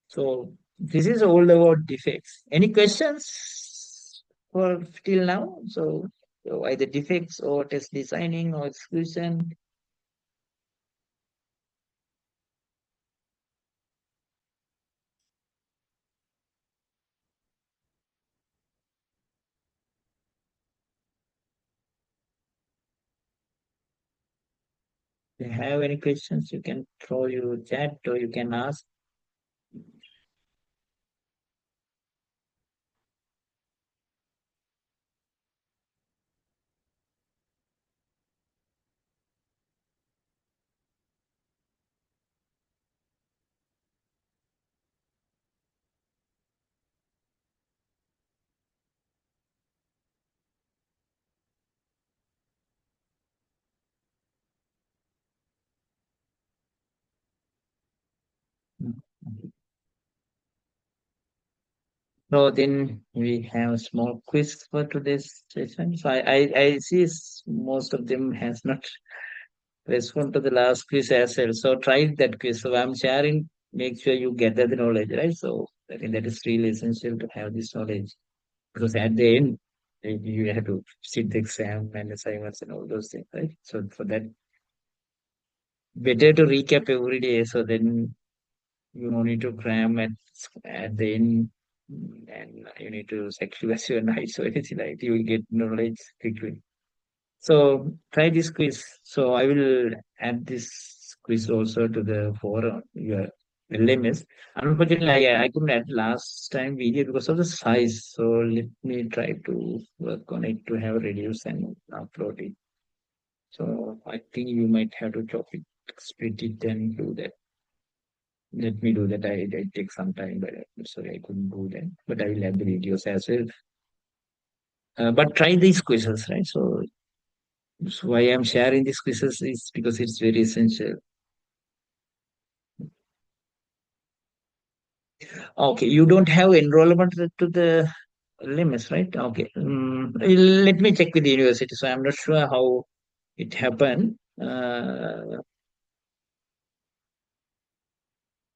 So this is all about defects. Any questions for till now? So either defects or test designing or execution. If you have any questions, you can throw your chat or you can ask. So then we have a small quiz for today's session. So I see most of them has not respond to the last quiz as well. So try that quiz. So I'm sharing, make sure you gather the knowledge, right? So I think that is really essential to have this knowledge because at the end, you have to sit the exam and assignments and all those things, right? So for that, better to recap every day. So then you don't need to cram at the end and you need to sacrifice your nights or anything like that. You will get knowledge quickly. So try this quiz. So I will add this quiz also to the forum, your LMS. Unfortunately, I couldn't add last time video because of the size. So let me try to work on it to have reduce and upload it. So I think you might have to chop it, split it, and do that. Let me do that. I take some time, but sorry, I couldn't do that. But I will add the videos as well. But try these quizzes, right? So why I'm sharing these quizzes is because it's very essential. Okay, you don't have enrollment to the limits, right? Okay. Let me check with the university. So I'm not sure how it happened.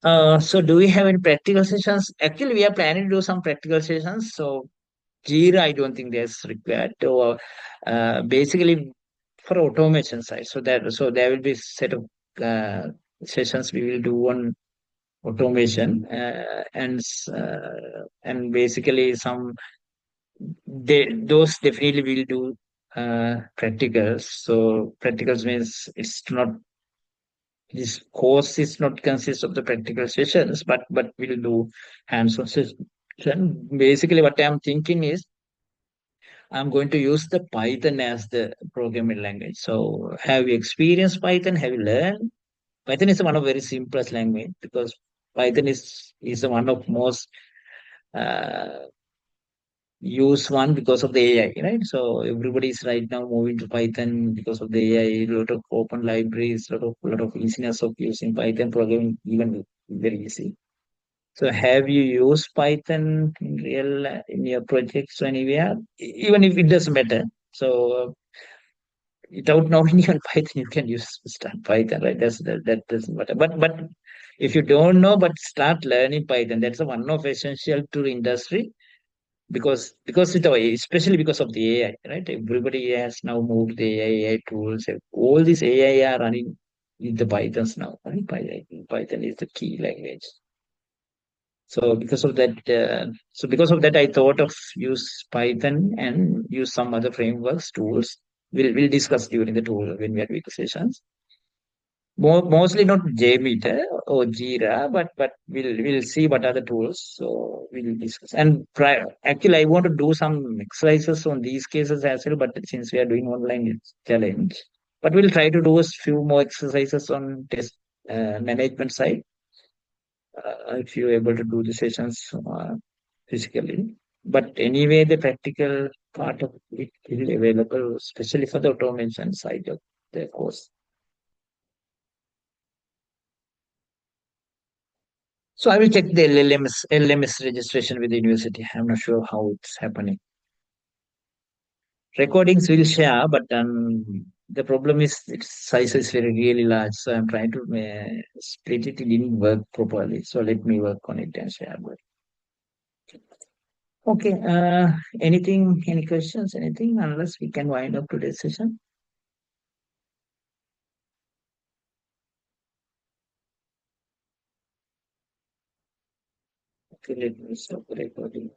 So do we have any practical sessions? Actually, we are planning to do some practical sessions. So Jira, I don't think that's required. Or basically for automation side. So there will be set of sessions we will do on automation, and basically those definitely will do practicals. So practicals means this course is not consist of the practical sessions, but we'll do hands-on session. Basically, what I'm thinking is I'm going to use the Python as the programming language. So have you experienced Python? Have you learned? Python is one of very simplest language because Python is one of most uh, used one because of the AI, right? So everybody is right now moving to Python because of the AI. A lot of open libraries, lot of easiness of using Python programming, even very easy. So have you used Python in in your projects or anywhere? Even if it doesn't matter. So without knowing even Python, you can use start Python, right? That doesn't matter. But if you don't know, but start learning Python, that's a one of essential to the industry because especially because of the AI, right? Everybody has now moved the AI tools. All these AI are running with the Pythons now, right? Python is the key language. So because of that, I thought of use Python and use some other frameworks, tools. We'll discuss during the tool when we are doing the sessions. Mostly not JMeter or Jira, but we'll see what are the tools. So we'll discuss. And actually, I want to do some exercises on these cases as well. But since we are doing online challenge, but we'll try to do a few more exercises on test management side if you're able to do the sessions physically. But anyway, the practical part of it will be available, especially for the automation side of the course. So I will check the LMS registration with the university. I'm not sure how it's happening. Recordings will share, but the problem is its size is very really large. So I'm trying to split it. It didn't work properly. So let me work on it and share. Okay. Anything? Any questions? Anything? Unless we can wind up today's session. Okay, let me stop the recording.